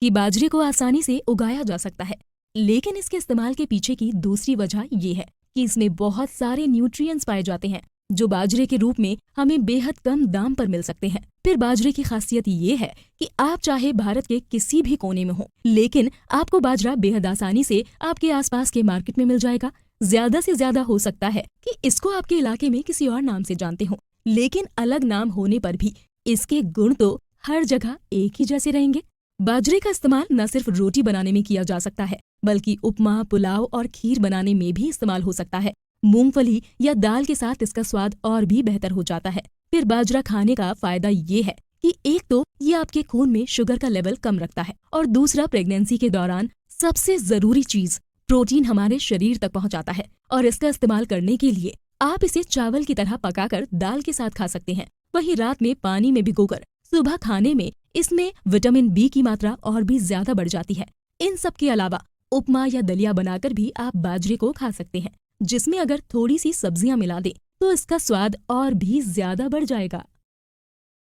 [SPEAKER 2] कि बाजरे को आसानी से उगाया जा सकता है, लेकिन इसके इस्तेमाल के पीछे की दूसरी वजह ये है कि इसमें बहुत सारे न्यूट्रिएंट्स पाए जाते हैं जो बाजरे के रूप में हमें बेहद कम दाम पर मिल सकते हैं। फिर बाजरे की खासियत ये है कि आप चाहे भारत के किसी भी कोने में हो, लेकिन आपको बाजरा बेहद आसानी से आपके आसपास के मार्केट में मिल जाएगा। ज्यादा से ज्यादा हो सकता है कि इसको आपके इलाके में किसी और नाम से जानते हो, लेकिन अलग नाम होने पर भी इसके गुण तो हर जगह एक ही जैसे रहेंगे। बाजरे का इस्तेमाल न सिर्फ रोटी बनाने में किया जा सकता है, बल्कि उपमा, पुलाव और खीर बनाने में भी इस्तेमाल हो सकता है। मूंगफली या दाल के साथ इसका स्वाद और भी बेहतर हो जाता है। फिर बाजरा खाने का फायदा ये है कि एक तो ये आपके खून में शुगर का लेवल कम रखता है, और दूसरा प्रेगनेंसी के दौरान सबसे जरूरी चीज प्रोटीन हमारे शरीर तक पहुंचाता है। और इसका इस्तेमाल करने के लिए आप इसे चावल की तरह पकाकर दाल के साथ खा सकते हैं। वहीं रात में पानी में भिगोकर सुबह खाने में इसमें विटामिन बी की मात्रा और भी ज्यादा बढ़ जाती है। इन सब के अलावा उपमा या दलिया बनाकर भी आप बाजरे को खा सकते हैं, जिसमें अगर थोड़ी सी सब्जियां मिला दें तो इसका स्वाद और भी ज्यादा बढ़ जाएगा।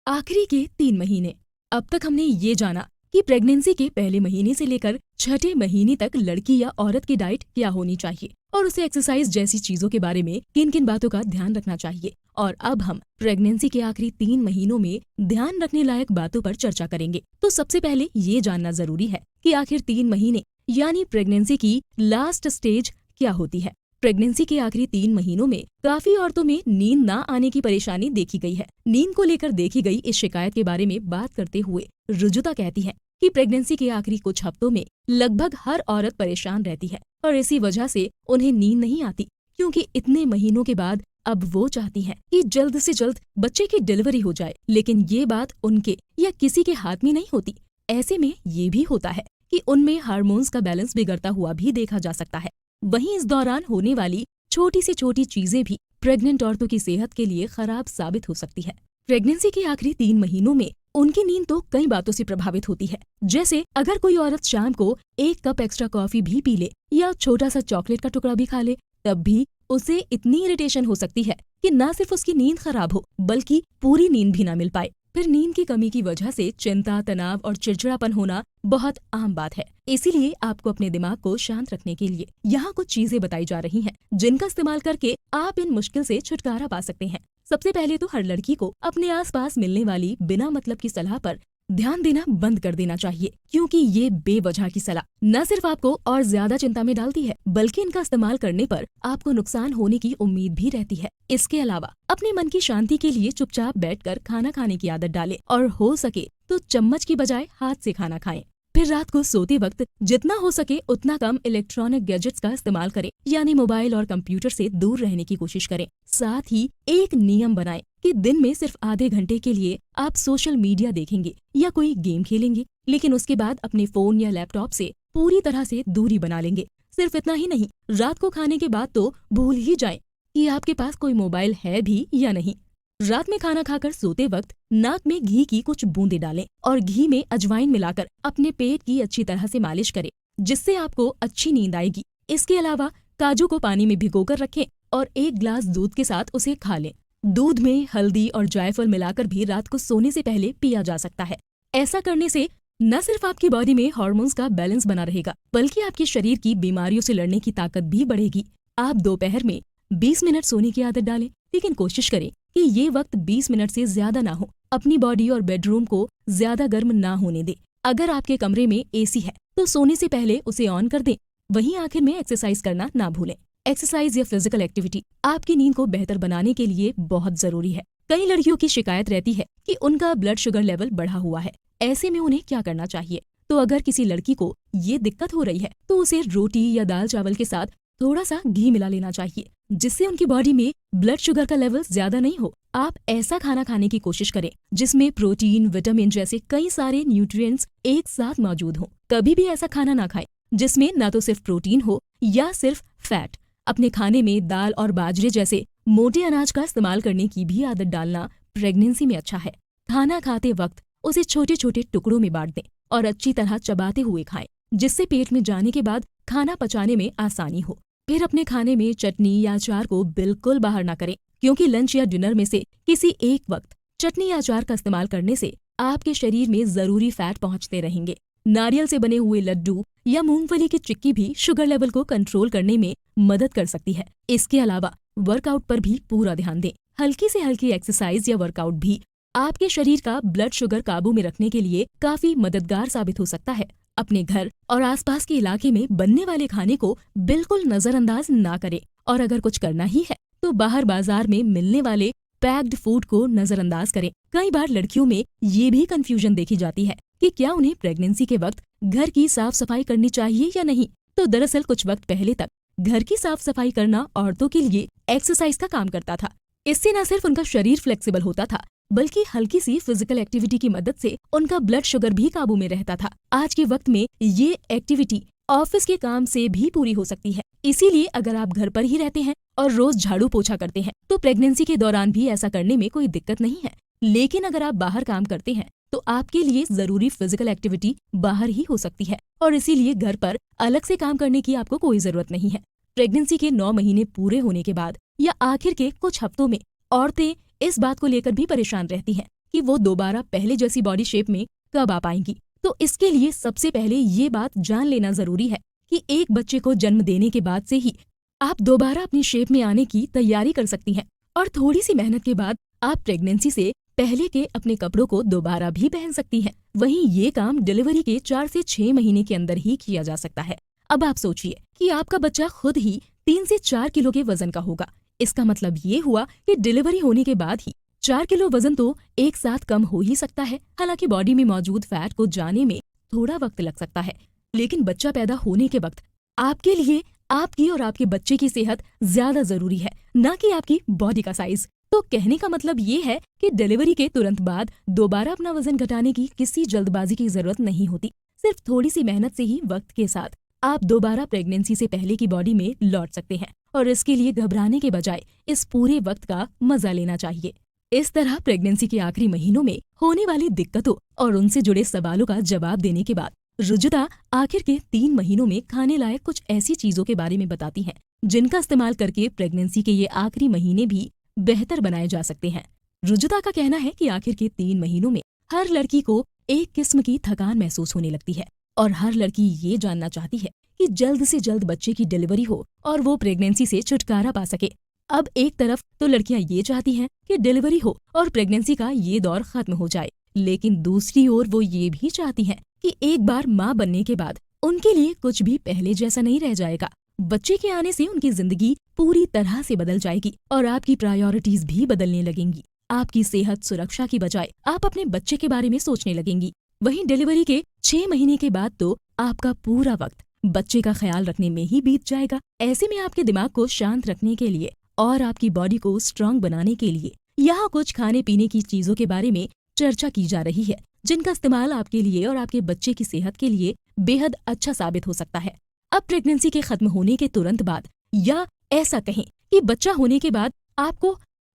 [SPEAKER 2] आखिरी के 3 महीने। अब तक हमने ये जाना कि प्रेगनेंसी के पहले महीने से लेकर 6ठे महीने तक लड़की या औरत की डाइट क्या होनी चाहिए और उसे एक्सरसाइज जैसी चीजों के बारे में किन किन बातों का ध्यान रखना चाहिए। और अब हम प्रेगनेंसी के आखिरी 3 महीनों में ध्यान रखने लायक बातों पर चर्चा करेंगे। तो सबसे पहले ये जानना जरूरी है कि आखिर 3 महीने यानी प्रेगनेंसी की लास्ट स्टेज क्या होती है। प्रेगनेंसी के आखिरी 3 महीनों में काफी औरतों में नींद ना आने की परेशानी देखी गई है। नींद को लेकर देखी गई इस शिकायत के बारे में बात करते हुए रुजुता कहती है कि प्रेगनेंसी के आखिरी कुछ हफ्तों में लगभग हर औरत परेशान रहती है और इसी वजह से उन्हें नींद नहीं आती, क्योंकि इतने महीनों के बाद अब वो चाहती हैं कि जल्द से जल्द बच्चे की डिलीवरी हो जाए, लेकिन ये बात उनके या किसी के हाथ में नहीं होती। ऐसे में ये भी होता है कि उनमें हार्मोन्स का बैलेंस बिगड़ता हुआ भी देखा जा सकता है। वहीं इस दौरान होने वाली छोटी से छोटी चीजें भी प्रेग्नेंट औरतों की सेहत के लिए खराब साबित हो सकती है। प्रेगनेंसी के आखिरी 3 महीनों में उनकी नींद तो कई बातों से प्रभावित होती है, जैसे अगर कोई औरत शाम को 1 कप एक्स्ट्रा कॉफी भी पी ले या छोटा सा चॉकलेट का टुकड़ा भी खा ले, तब भी उसे इतनी इरिटेशन हो सकती है कि न सिर्फ उसकी नींद खराब हो बल्कि पूरी नींद भी न मिल पाए। फिर नींद की कमी की वजह से चिंता, तनाव और चिड़चिड़ापन होना बहुत आम बात है। इसीलिए आपको अपने दिमाग को शांत रखने के लिए यहाँ कुछ चीजें बताई जा रही हैं, जिनका इस्तेमाल करके आप इन मुश्किल से छुटकारा पा सकते हैं। सबसे पहले तो हर लड़की को अपने आसपास मिलने वाली बिना मतलब की सलाह पर ध्यान देना बंद कर देना चाहिए, क्योंकि ये बेवजह की सलाह न सिर्फ आपको और ज्यादा चिंता में डालती है, बल्कि इनका इस्तेमाल करने पर आपको नुकसान होने की उम्मीद भी रहती है। इसके अलावा अपने मन की शांति के लिए चुपचाप बैठकर खाना खाने की आदत डालें और हो सके तो चम्मच की बजाय हाथ से खाना खाएं। फिर रात को सोते वक्त जितना हो सके उतना कम इलेक्ट्रॉनिक गैजेट्स का इस्तेमाल करें, यानी मोबाइल और कंप्यूटर से दूर रहने की कोशिश करें। साथ ही एक नियम बनाएं कि दिन में सिर्फ आधे घंटे के लिए आप सोशल मीडिया देखेंगे या कोई गेम खेलेंगे, लेकिन उसके बाद अपने फोन या लैपटॉप से पूरी तरह से दूरी बना लेंगे। सिर्फ इतना ही नहीं, रात को खाने के बाद तो भूल ही जाएं कि आपके पास कोई मोबाइल है भी या नहीं। रात में खाना खाकर सोते वक्त नाक में घी की कुछ बूंदें डालें और घी में अजवाइन मिलाकर अपने पेट की अच्छी तरह से मालिश करें, जिससे आपको अच्छी नींद आएगी। इसके अलावा काजू को पानी में भिगोकर रखें और 1 ग्लास दूध के साथ उसे खा लें। दूध में हल्दी और जायफल मिलाकर भी रात को सोने से पहले पिया जा सकता है। ऐसा करने से न सिर्फ आपकी बॉडी में हार्मोन्स का बैलेंस बना रहेगा, बल्कि आपके शरीर की बीमारियों से लड़ने की ताकत भी बढ़ेगी। आप दोपहर में 20 मिनट सोने की आदत डालें, लेकिन कोशिश करें कि ये वक्त 20 मिनट से ज्यादा ना हो। अपनी बॉडी और बेडरूम को ज्यादा गर्म ना होने दें। अगर आपके कमरे में एसी है तो सोने से पहले उसे ऑन कर दें। वहीं आखिर में एक्सरसाइज करना ना भूलें। एक्सरसाइज या फिजिकल एक्टिविटी आपकी नींद को बेहतर बनाने के लिए बहुत जरूरी है। कई लड़कियों की शिकायत रहती है कि उनका ब्लड शुगर लेवल बढ़ा हुआ है। ऐसे में उन्हें क्या करना चाहिए? तो अगर किसी लड़की को ये दिक्कत हो रही है तो उसे रोटी या दाल चावल के साथ थोड़ा सा घी मिला लेना चाहिए, जिससे उनकी बॉडी में ब्लड शुगर का लेवल ज्यादा नहीं हो। आप ऐसा खाना खाने की कोशिश करें जिसमें प्रोटीन, विटामिन जैसे कई सारे न्यूट्रिएंट्स एक साथ मौजूद हों। कभी भी ऐसा खाना ना खाएं जिसमें ना तो सिर्फ प्रोटीन हो या सिर्फ फैट। अपने खाने में दाल और बाजरे जैसे मोटे अनाज का इस्तेमाल करने की भी आदत डालना प्रेगनेंसी में अच्छा है। खाना खाते वक्त उसे छोटे छोटे टुकड़ों में बांट दें और अच्छी तरह चबाते हुए खाएं, जिससे पेट में जाने के बाद खाना पचाने में आसानी हो। फिर अपने खाने में चटनी या अचार को बिल्कुल बाहर ना करें, क्योंकि लंच या डिनर में से किसी एक वक्त चटनी या अचार का इस्तेमाल करने से आपके शरीर में जरूरी फैट पहुंचते रहेंगे। नारियल से बने हुए लड्डू या मूंगफली की चिक्की भी शुगर लेवल को कंट्रोल करने में मदद कर सकती है। इसके अलावा वर्कआउट पर भी पूरा ध्यान दें। हल्की से हल्की एक्सरसाइज या वर्कआउट भी आपके शरीर का ब्लड शुगर काबू में रखने के लिए काफी मददगार साबित हो सकता है। अपने घर और आसपास के इलाके में बनने वाले खाने को बिल्कुल नजरअंदाज ना करें, और अगर कुछ करना ही है तो बाहर बाजार में मिलने वाले पैक्ड फूड को नजरअंदाज करें। कई बार लड़कियों में ये भी कंफ्यूजन देखी जाती है कि क्या उन्हें प्रेगनेंसी के वक्त घर की साफ सफाई करनी चाहिए या नहीं। तो दरअसल कुछ वक्त पहले तक घर की साफ सफाई करना औरतों के लिए एक्सरसाइज का काम करता था। इससे न सिर्फ उनका शरीर फ्लेक्सिबल होता था, बल्कि हल्की सी फिजिकल एक्टिविटी की मदद से उनका ब्लड शुगर भी काबू में रहता था। आज के वक्त में ये एक्टिविटी ऑफिस के काम से भी पूरी हो सकती है। इसीलिए अगर आप घर पर ही रहते हैं और रोज झाड़ू पोछा करते हैं तो प्रेगनेंसी के दौरान भी ऐसा करने में कोई दिक्कत नहीं है। लेकिन अगर आप बाहर काम करते हैं तो आपके लिए जरूरी फिजिकल एक्टिविटी बाहर ही हो सकती है, और इसीलिए घर पर अलग से काम करने की आपको कोई जरूरत नहीं है। प्रेगनेंसी के 9 महीने पूरे होने के बाद या आखिर के कुछ हफ्तों में औरतें इस बात को लेकर भी परेशान रहती हैं कि वो दोबारा पहले जैसी बॉडी शेप में कब आ पाएंगी। तो इसके लिए सबसे पहले ये बात जान लेना जरूरी है कि एक बच्चे को जन्म देने के बाद से ही आप दोबारा अपनी शेप में आने की तैयारी कर सकती हैं, और थोड़ी सी मेहनत के बाद आप प्रेगनेंसी से पहले के अपने कपड़ों को दोबारा भी पहन सकती हैं। वहीं ये काम डिलीवरी के 4 से 6 महीने के अंदर ही किया जा सकता है। अब आप सोचिए कि आपका बच्चा खुद ही 3 से 4 किलो के वजन का होगा। इसका मतलब ये हुआ कि डिलीवरी होने के बाद ही 4 किलो वजन तो एक साथ कम हो ही सकता है। हालांकि बॉडी में मौजूद फैट को जाने में थोड़ा वक्त लग सकता है, लेकिन बच्चा पैदा होने के वक्त आपके लिए आपकी और आपके बच्चे की सेहत ज्यादा जरूरी है, न कि आपकी बॉडी का साइज। तो कहने का मतलब ये है कि डिलीवरी के तुरंत बाद दोबारा अपना वजन घटाने की किसी जल्दबाजी की जरूरत नहीं होती। सिर्फ थोड़ी सी मेहनत से ही वक्त के साथ आप दोबारा प्रेगनेंसी से पहले की बॉडी में लौट सकते हैं, और इसके लिए घबराने के बजाय इस पूरे वक्त का मजा लेना चाहिए। इस तरह प्रेगनेंसी के आखिरी महीनों में होने वाली दिक्कतों और उनसे जुड़े सवालों का जवाब देने के बाद रुजुता आखिर के 3 महीनों में खाने लायक कुछ ऐसी चीजों के बारे में बताती हैं जिनका इस्तेमाल करके प्रेगनेंसी के ये आखिरी महीने भी बेहतर बनाए जा सकते हैं। रुजुता का कहना है कि आखिर के 3 महीनों में हर लड़की को एक किस्म की थकान महसूस होने लगती है, और हर लड़की ये जानना चाहती है कि जल्द से जल्द बच्चे की डिलीवरी हो और वो प्रेगनेंसी से छुटकारा पा सके। अब एक तरफ तो लड़कियां ये चाहती हैं कि डिलीवरी हो और प्रेगनेंसी का ये दौर खत्म हो जाए, लेकिन दूसरी ओर वो ये भी चाहती हैं कि एक बार माँ बनने के बाद उनके लिए कुछ भी पहले जैसा नहीं रह जाएगा। बच्चे के आने से उनकी जिंदगी पूरी तरह से बदल जाएगी और आपकी प्रायोरिटीज भी बदलने लगेंगी। आपकी सेहत सुरक्षा की बजाय आप अपने बच्चे के बारे में सोचने लगेंगी। वहीं डिलीवरी के 6 महीने के बाद तो आपका पूरा वक्त बच्चे का ख्याल रखने में ही बीत जाएगा। ऐसे में आपके दिमाग को शांत रखने के लिए और आपकी बॉडी को स्ट्रांग बनाने के लिए यहाँ कुछ खाने पीने की चीजों के बारे में चर्चा की जा रही है, जिनका इस्तेमाल आपके लिए और आपके बच्चे की सेहत के लिए बेहद अच्छा साबित हो सकता है। अब प्रेगनेंसी के खत्म होने के तुरंत बाद, या ऐसा कहें कि बच्चा होने के बाद, आपको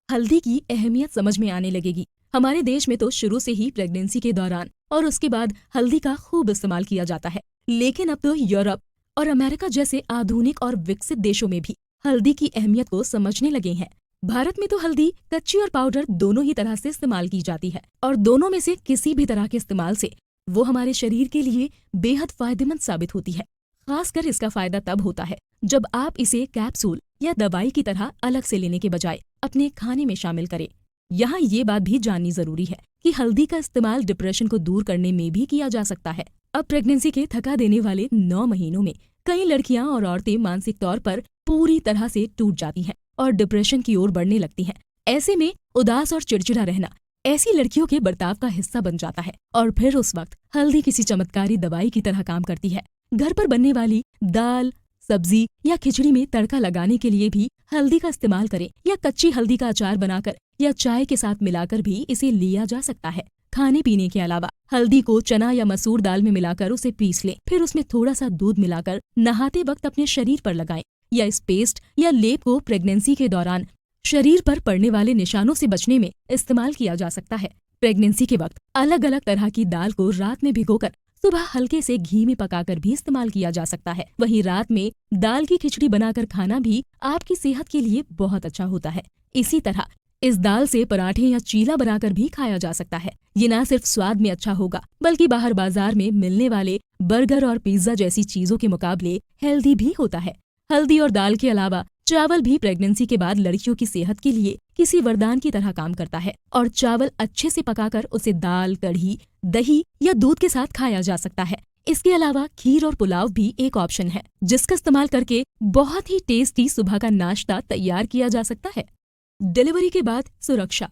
[SPEAKER 2] हल्दी की अहमियत समझ में आने लगेगी। हमारे देश में तो शुरू से ही प्रेगनेंसी के दौरान और उसके बाद हल्दी का खूब इस्तेमाल किया जाता है, लेकिन अब तो यूरोप और अमेरिका जैसे आधुनिक और विकसित देशों में भी हल्दी की अहमियत को समझने लगे हैं। भारत में तो हल्दी कच्ची और पाउडर दोनों ही तरह से इस्तेमाल की जाती है, और दोनों में से किसी भी तरह के इस्तेमाल से वो हमारे शरीर के लिए बेहद फायदेमंद साबित होती है। खासकर इसका फायदा तब होता है जब आप इसे कैप्सूल या दवाई की तरह अलग से लेने के बजाय अपने खाने में शामिल करें। यहाँ ये बात भी जाननी जरूरी है कि हल्दी का इस्तेमाल डिप्रेशन को दूर करने में भी किया जा सकता है। अब प्रेगनेंसी के थका देने वाले 9 महीनों में कई लड़कियां और औरतें मानसिक तौर पर पूरी तरह से टूट जाती हैं और डिप्रेशन की ओर बढ़ने लगती हैं। ऐसे में उदास और चिड़चिड़ा रहना ऐसी लड़कियों के बर्ताव का हिस्सा बन जाता है, और फिर उस वक्त हल्दी किसी चमत्कारी दवाई की तरह काम करती है। घर पर बनने वाली दाल, सब्जी या खिचड़ी में तड़का लगाने के लिए भी हल्दी का इस्तेमाल करें, या कच्ची हल्दी का अचार बनाकर या चाय के साथ मिलाकर भी इसे लिया जा सकता है। खाने पीने के अलावा हल्दी को चना या मसूर दाल में मिलाकर उसे पीस लें, फिर उसमें थोड़ा सा दूध मिलाकर नहाते वक्त अपने शरीर पर लगाएं, या इस पेस्ट या लेप को प्रेगनेंसी के दौरान शरीर पर पड़ने वाले निशानों से बचने में इस्तेमाल किया जा सकता है। प्रेगनेंसी के वक्त अलग अलग तरह की दाल को रात में भिगोकर सुबह हल्के से घी में पकाकर भी इस्तेमाल किया जा सकता है। वहीं रात में दाल की खिचड़ी बनाकर खाना भी आपकी सेहत के लिए बहुत अच्छा होता है। इसी तरह इस दाल से पराठे या चीला बनाकर भी खाया जा सकता है। ये न सिर्फ स्वाद में अच्छा होगा, बल्कि बाहर बाजार में मिलने वाले बर्गर और पिज्जा जैसी चीजों के मुकाबले हेल्दी भी होता है। हल्दी और दाल के अलावा चावल भी प्रेगनेंसी के बाद लड़कियों की सेहत के लिए किसी वरदान की तरह काम करता है और चावल अच्छे से पकाकर उसे दाल, कढ़ी, दही या दूध के साथ खाया जा सकता है। इसके अलावा खीर और पुलाव भी एक ऑप्शन है जिसका इस्तेमाल करके बहुत ही टेस्टी सुबह का नाश्ता तैयार किया जा सकता है। डिलीवरी के बाद सुरक्षा।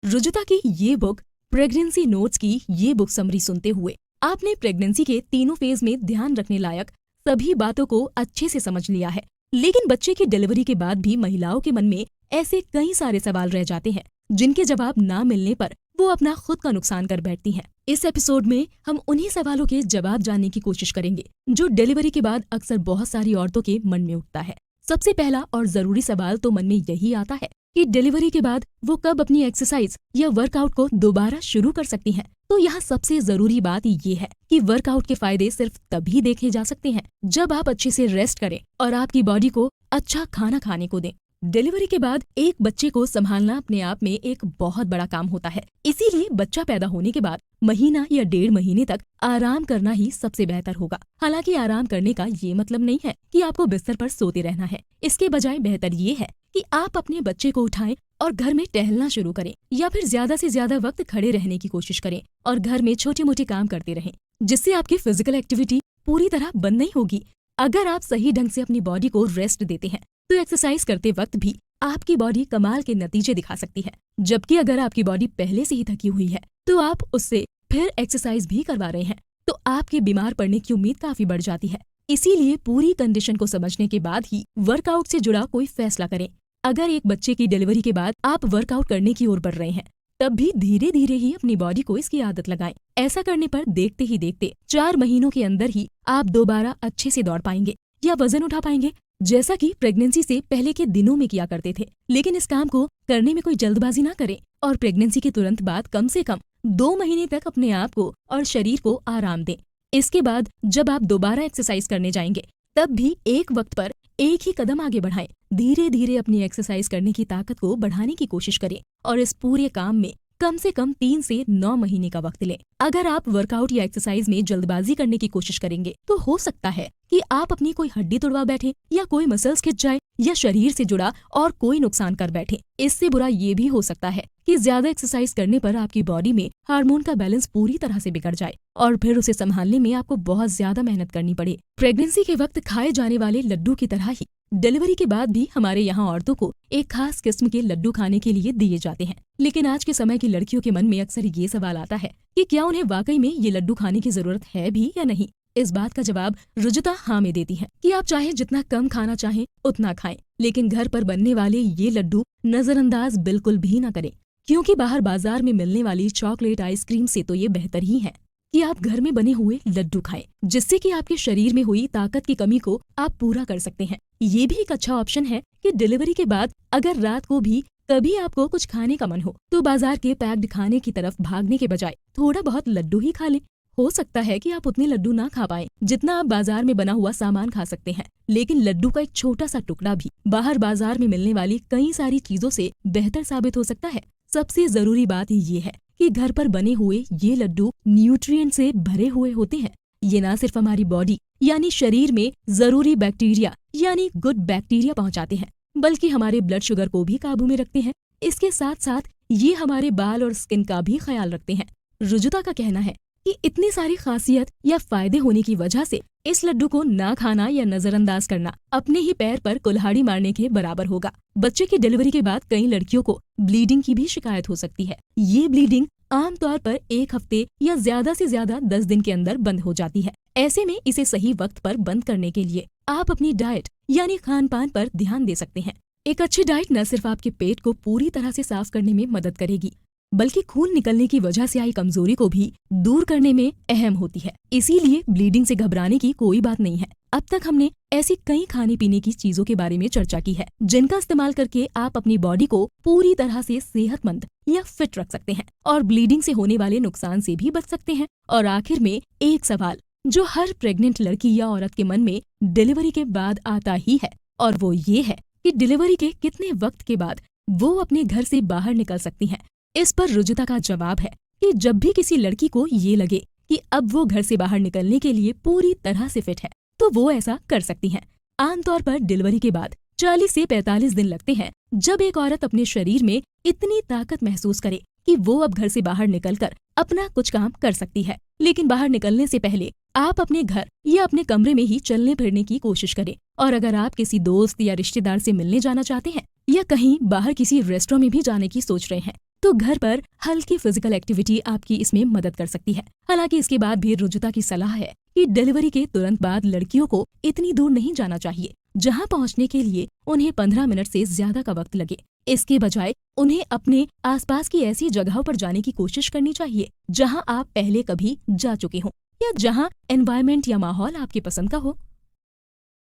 [SPEAKER 2] रुजुता की ये बुक प्रेगनेंसी नोट्स की ये बुक समरी सुनते हुए आपने प्रेगनेंसी के तीनों फेज में ध्यान रखने लायक सभी बातों को अच्छे से समझ लिया है। लेकिन बच्चे की डिलीवरी के बाद भी महिलाओं के मन में ऐसे कई सारे सवाल रह जाते हैं जिनके जवाब ना मिलने पर वो अपना खुद का नुकसान कर बैठती हैं। इस एपिसोड में हम उन्हीं सवालों के जवाब जानने की कोशिश करेंगे जो डिलीवरी के बाद अक्सर बहुत सारी औरतों के मन में उठता है। सबसे पहला और जरूरी सवाल तो मन में यही आता है कि डिलीवरी के बाद वो कब अपनी एक्सरसाइज या वर्कआउट को दोबारा शुरू कर सकती हैं। तो यहाँ सबसे जरूरी बात ये है कि वर्कआउट के फायदे सिर्फ तभी देखे जा सकते हैं जब आप अच्छे से रेस्ट करें और आपकी बॉडी को अच्छा खाना खाने को दें। डिलीवरी के बाद एक बच्चे को संभालना अपने आप में एक बहुत बड़ा काम होता है, इसीलिए बच्चा पैदा होने के बाद महीना या 1.5 महीने तक आराम करना ही सबसे बेहतर होगा। हालांकि आराम करने का ये मतलब नहीं है कि आपको बिस्तर पर सोते रहना है। इसके बजाय बेहतर ये है कि आप अपने बच्चे को उठाएं और घर में टहलना शुरू करें या फिर ज्यादा से ज्यादा वक्त खड़े रहने की कोशिश करें और घर में छोटे मोटे काम करते रहें जिससे आपकी फिजिकल एक्टिविटी पूरी तरह बंद नहीं होगी। अगर आप सही ढंग से अपनी बॉडी को रेस्ट देते हैं तो एक्सरसाइज करते वक्त भी आपकी बॉडी कमाल के नतीजे दिखा सकती है। जबकि अगर आपकी बॉडी पहले से ही थकी हुई है तो आप उससे फिर एक्सरसाइज भी करवा रहे हैं तो आपके बीमार पड़ने की उम्मीद काफी बढ़ जाती है। इसीलिए पूरी कंडीशन को समझने के बाद ही वर्कआउट से जुड़ा कोई फैसला करें। अगर एक बच्चे की डिलीवरी के बाद आप वर्कआउट करने की ओर बढ़ रहे हैं तब भी धीरे धीरे ही अपनी बॉडी को इसकी आदत लगाएं। ऐसा करने पर देखते ही देखते 4 महीनों के अंदर ही आप दोबारा अच्छे से दौड़ पाएंगे या वजन उठा पाएंगे जैसा कि प्रेगनेंसी से पहले के दिनों में किया करते थे। लेकिन इस काम को करने में कोई जल्दबाजी ना करें और प्रेगनेंसी के तुरंत बाद कम से कम 2 महीने तक अपने आप को और शरीर को आराम दें। इसके बाद जब आप दोबारा एक्सरसाइज करने जाएंगे तब भी एक वक्त पर एक ही कदम आगे बढ़ाएं। धीरे धीरे अपनी एक्सरसाइज करने की ताकत को बढ़ाने की कोशिश करें और इस पूरे काम में कम से कम 3 से 9 महीने का वक्त लें। अगर आप वर्कआउट या एक्सरसाइज में जल्दबाजी करने की कोशिश करेंगे तो हो सकता है कि आप अपनी कोई हड्डी तोड़वा बैठे या कोई मसल्स खिंच जाए या शरीर से जुड़ा और कोई नुकसान कर बैठे। इससे बुरा ये भी हो सकता है कि ज्यादा एक्सरसाइज करने पर आपकी बॉडी में हार्मोन का बैलेंस पूरी तरह से बिगड़ जाए और फिर उसे संभालने में आपको बहुत ज्यादा मेहनत करनी पड़े। प्रेगनेंसी के वक्त खाए जाने वाले लड्डू की तरह ही डिलीवरी के बाद भी हमारे यहाँ औरतों को एक खास किस्म के लड्डू खाने के लिए दिए जाते हैं। लेकिन आज के समय की लड़कियों के मन में अक्सर ये सवाल आता है कि क्या उन्हें वाकई में ये लड्डू खाने की जरूरत है भी या नहीं। इस बात का जवाब रुजुता हाँ में देती है कि आप चाहे जितना कम खाना चाहें उतना खाएं, लेकिन घर पर बनने वाले ये लड्डू नजरअंदाज बिल्कुल भी ना करें, क्योंकि बाहर बाजार में मिलने वाली चॉकलेट आइसक्रीम से तो ये बेहतर ही है कि आप घर में बने हुए लड्डू खाएं, जिससे कि आपके शरीर में हुई ताकत की कमी को आप पूरा कर सकते हैं। ये भी एक अच्छा ऑप्शन है कि डिलीवरी के बाद अगर रात को भी कभी आपको कुछ खाने का मन हो तो बाजार के पैक्ड खाने की तरफ भागने के बजाय थोड़ा बहुत लड्डू ही खा लें। हो सकता है कि आप उतने लड्डू ना खा पाएं जितना आप बाजार में बना हुआ सामान खा सकते हैं, लेकिन लड्डू का एक छोटा सा टुकड़ा भी बाहर बाजार में मिलने वाली कई सारी चीजों से बेहतर साबित हो सकता है। सबसे जरूरी बात ये है कि घर पर बने हुए ये लड्डू न्यूट्रिएंट से भरे हुए होते हैं। ये न सिर्फ हमारी बॉडी यानी शरीर में जरूरी बैक्टीरिया यानी गुड बैक्टीरिया पहुंचाते हैं, बल्कि हमारे ब्लड शुगर को भी काबू में रखते हैं। इसके साथ साथ ये हमारे बाल और स्किन का भी ख्याल रखते हैं। रुजुता का कहना है कि इतनी सारी खासियत या फायदे होने की वजह से इस लड्डू को ना खाना या नजरअंदाज करना अपने ही पैर पर कुल्हाड़ी मारने के बराबर होगा। बच्चे की डिलीवरी के बाद कई लड़कियों को ब्लीडिंग की भी शिकायत हो सकती है। ये ब्लीडिंग आमतौर पर 1 हफ्ते या ज्यादा से ज्यादा 10 दिन के अंदर बंद हो जाती है। ऐसे में इसे सही वक्त पर बंद करने के लिए आप अपनी डाइट यानी खान पान पर ध्यान दे सकते हैं। एक अच्छी डाइट न सिर्फ आपके पेट को पूरी तरह से साफ करने में मदद करेगी, बल्कि खून निकलने की वजह से आई कमजोरी को भी दूर करने में अहम होती है। इसीलिए ब्लीडिंग से घबराने की कोई बात नहीं है। अब तक हमने ऐसी कई खाने पीने की चीजों के बारे में चर्चा की है जिनका इस्तेमाल करके आप अपनी बॉडी को पूरी तरह से सेहतमंद या फिट रख सकते हैं और ब्लीडिंग से होने वाले नुकसान से भी बच सकते हैं। और आखिर में एक सवाल जो हर प्रेग्नेंट लड़की या औरत के मन में डिलीवरी के बाद आता ही है, और वो ये है कि डिलीवरी के कितने वक्त के बाद वो अपने घर से बाहर निकल सकती हैं। इस पर रुजुता का जवाब है कि जब भी किसी लड़की को ये लगे कि अब वो घर से बाहर निकलने के लिए पूरी तरह से फिट है तो वो ऐसा कर सकती हैं। आमतौर पर डिलीवरी के बाद 40 से 45 दिन लगते हैं जब एक औरत अपने शरीर में इतनी ताकत महसूस करे कि वो अब घर से बाहर निकलकर अपना कुछ काम कर सकती है। लेकिन बाहर निकलने से पहले आप अपने घर या अपने कमरे में ही चलने फिरने की कोशिश करें। और अगर आप किसी दोस्त या रिश्तेदार से मिलने जाना चाहते हैं या कहीं बाहर किसी रेस्टोरेंट में भी जाने की सोच रहे हैं तो घर पर हल्की फिजिकल एक्टिविटी आपकी इसमें मदद कर सकती है। हालांकि इसके बाद भी रुजुता की सलाह है कि डिलीवरी के तुरंत बाद लड़कियों को इतनी दूर नहीं जाना चाहिए जहां पहुंचने के लिए उन्हें 15 मिनट से ज्यादा का वक्त लगे। इसके बजाय उन्हें अपने आसपास की ऐसी जगहों पर जाने की कोशिश करनी चाहिए जहां आप पहले कभी जा चुके हों या जहां एनवायरनमेंट या माहौल आपके पसंद का हो।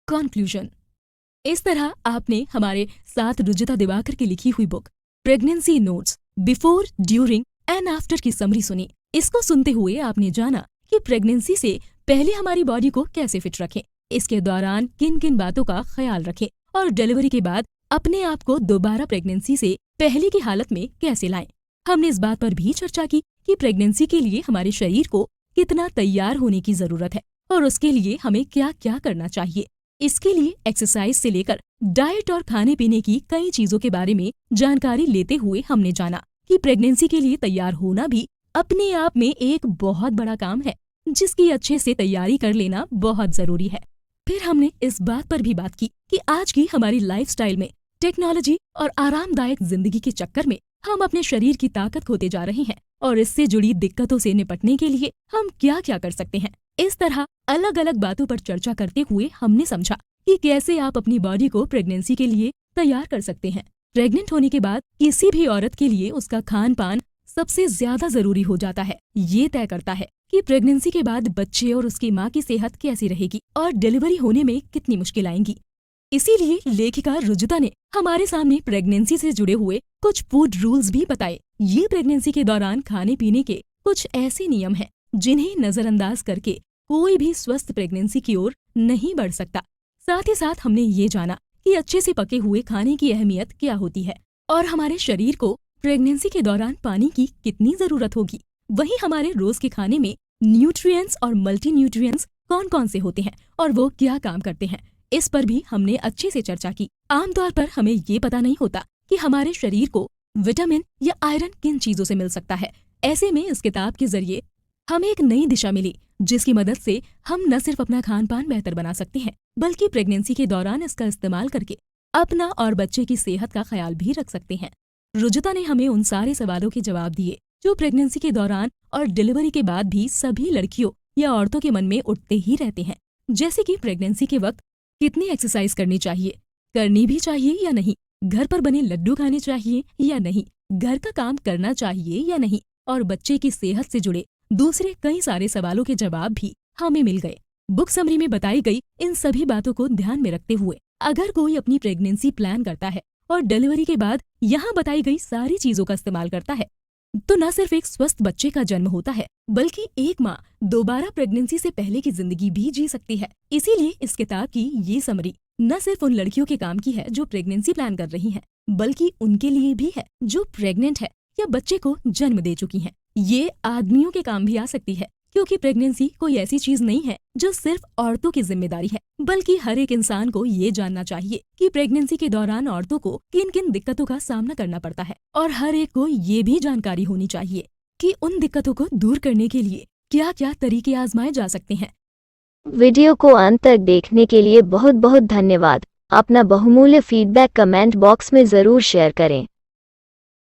[SPEAKER 2] कंक्लूजन। इस तरह आपने हमारे साथ रुजुता दिवाकर की लिखी हुई book pregnancy notes before, during and after की समरी सुनी। इसको सुनते हुए आपने जाना कि प्रेगनेंसी से पहले हमारी बॉडी को कैसे फिट रखें, इसके दौरान किन किन बातों का ख्याल रखें और डिलीवरी के बाद अपने आप को दोबारा प्रेगनेंसी से पहले की हालत में कैसे लाएं। हमने इस बात पर भी चर्चा की कि प्रेगनेंसी के लिए हमारे शरीर को कितना तैयार होने की जरूरत है और उसके लिए हमें क्या क्या करना चाहिए। इसके लिए एक्सरसाइज से लेकर डाइट और खाने पीने की कई चीजों के बारे में जानकारी लेते हुए हमने जाना कि प्रेगनेंसी के लिए तैयार होना भी अपने आप में एक बहुत बड़ा काम है जिसकी अच्छे से तैयारी कर लेना बहुत जरूरी है। फिर हमने इस बात पर भी बात की कि आज की हमारी लाइफस्टाइल में टेक्नोलॉजी और आरामदायक जिंदगी के चक्कर में हम अपने शरीर की ताकत खोते जा रहे हैं और इससे जुड़ी दिक्कतों से निपटने के लिए हम क्या क्या कर सकते हैं। इस तरह अलग अलग बातों पर चर्चा करते हुए हमने समझा कि कैसे आप अपनी बॉडी को प्रेगनेंसी के लिए तैयार कर सकते हैं। प्रेग्नेंट होने के बाद किसी भी औरत के लिए उसका खान पान सबसे ज्यादा जरूरी हो जाता है। ये तय करता है कि प्रेगनेंसी के बाद बच्चे और उसकी माँ की सेहत कैसी रहेगी और डिलीवरी होने में कितनी मुश्किल आएंगी। इसीलिए लेखिका रुजुता ने हमारे सामने प्रेगनेंसी से जुड़े हुए कुछ फूड रूल्स भी बताए। ये प्रेगनेंसी के दौरान खाने पीने के कुछ ऐसे नियम हैं जिन्हें नजरअंदाज करके कोई भी स्वस्थ प्रेगनेंसी की ओर नहीं बढ़ सकता। साथ ही साथ हमने ये जाना कि अच्छे से पके हुए खाने की अहमियत क्या होती है और हमारे शरीर को प्रेगनेंसी के दौरान पानी की कितनी जरूरत होगी। वहीं हमारे रोज के खाने में न्यूट्रिएंट्स और मल्टी न्यूट्रिएंट्स कौन कौन से होते हैं और वो क्या काम करते हैं, इस पर भी हमने अच्छे से चर्चा की। आमतौर पर हमें ये पता नहीं होता कि हमारे शरीर को विटामिन या आयरन किन चीजों से मिल सकता है। ऐसे में इस किताब के जरिए हमें एक नई दिशा मिली जिसकी मदद से हम न सिर्फ अपना खान पान बेहतर बना सकते हैं बल्कि प्रेगनेंसी के दौरान इसका इस्तेमाल करके अपना और बच्चे की सेहत का ख्याल भी रख सकते हैं। रुजुता ने हमें उन सारे सवालों के जवाब दिए जो प्रेगनेंसी के दौरान और डिलीवरी के बाद भी सभी लड़कियों या औरतों के मन में उठते ही रहते हैं, जैसे कि प्रेगनेंसी के वक्त कितनी एक्सरसाइज करनी चाहिए, करनी भी चाहिए या नहीं, घर पर बने लड्डू खाने चाहिए या नहीं, घर का काम करना चाहिए या नहीं, और बच्चे की सेहत से जुड़े दूसरे कई सारे सवालों के जवाब भी हमें मिल गए। बुक समरी में बताई गई इन सभी बातों को ध्यान में रखते हुए अगर कोई अपनी प्रेगनेंसी प्लान करता है और डिलीवरी के बाद यहाँ बताई गई सारी चीजों का इस्तेमाल करता है तो न सिर्फ एक स्वस्थ बच्चे का जन्म होता है बल्कि एक माँ दोबारा प्रेगनेंसी से पहले की जिंदगी भी जी सकती है। इसीलिए इस किताब की ये समरी न सिर्फ उन लड़कियों के काम की है जो प्रेगनेंसी प्लान कर रही हैं, बल्कि उनके लिए भी है जो प्रेग्नेंट है या बच्चे को जन्म दे चुकी हैं। ये आदमियों के काम भी आ सकती है क्योंकि प्रेगनेंसी कोई ऐसी चीज नहीं है जो सिर्फ औरतों की जिम्मेदारी है, बल्कि हर एक इंसान को ये जानना चाहिए कि प्रेगनेंसी के दौरान औरतों को किन किन दिक्कतों का सामना करना पड़ता है और हर एक को ये भी जानकारी होनी चाहिए कि उन दिक्कतों को दूर करने के लिए क्या क्या तरीके आजमाए जा सकते हैं।
[SPEAKER 1] वीडियो को अंत तक देखने के लिए बहुत बहुत धन्यवाद। अपना बहुमूल्य फीडबैक कमेंट बॉक्स में जरूर शेयर करें।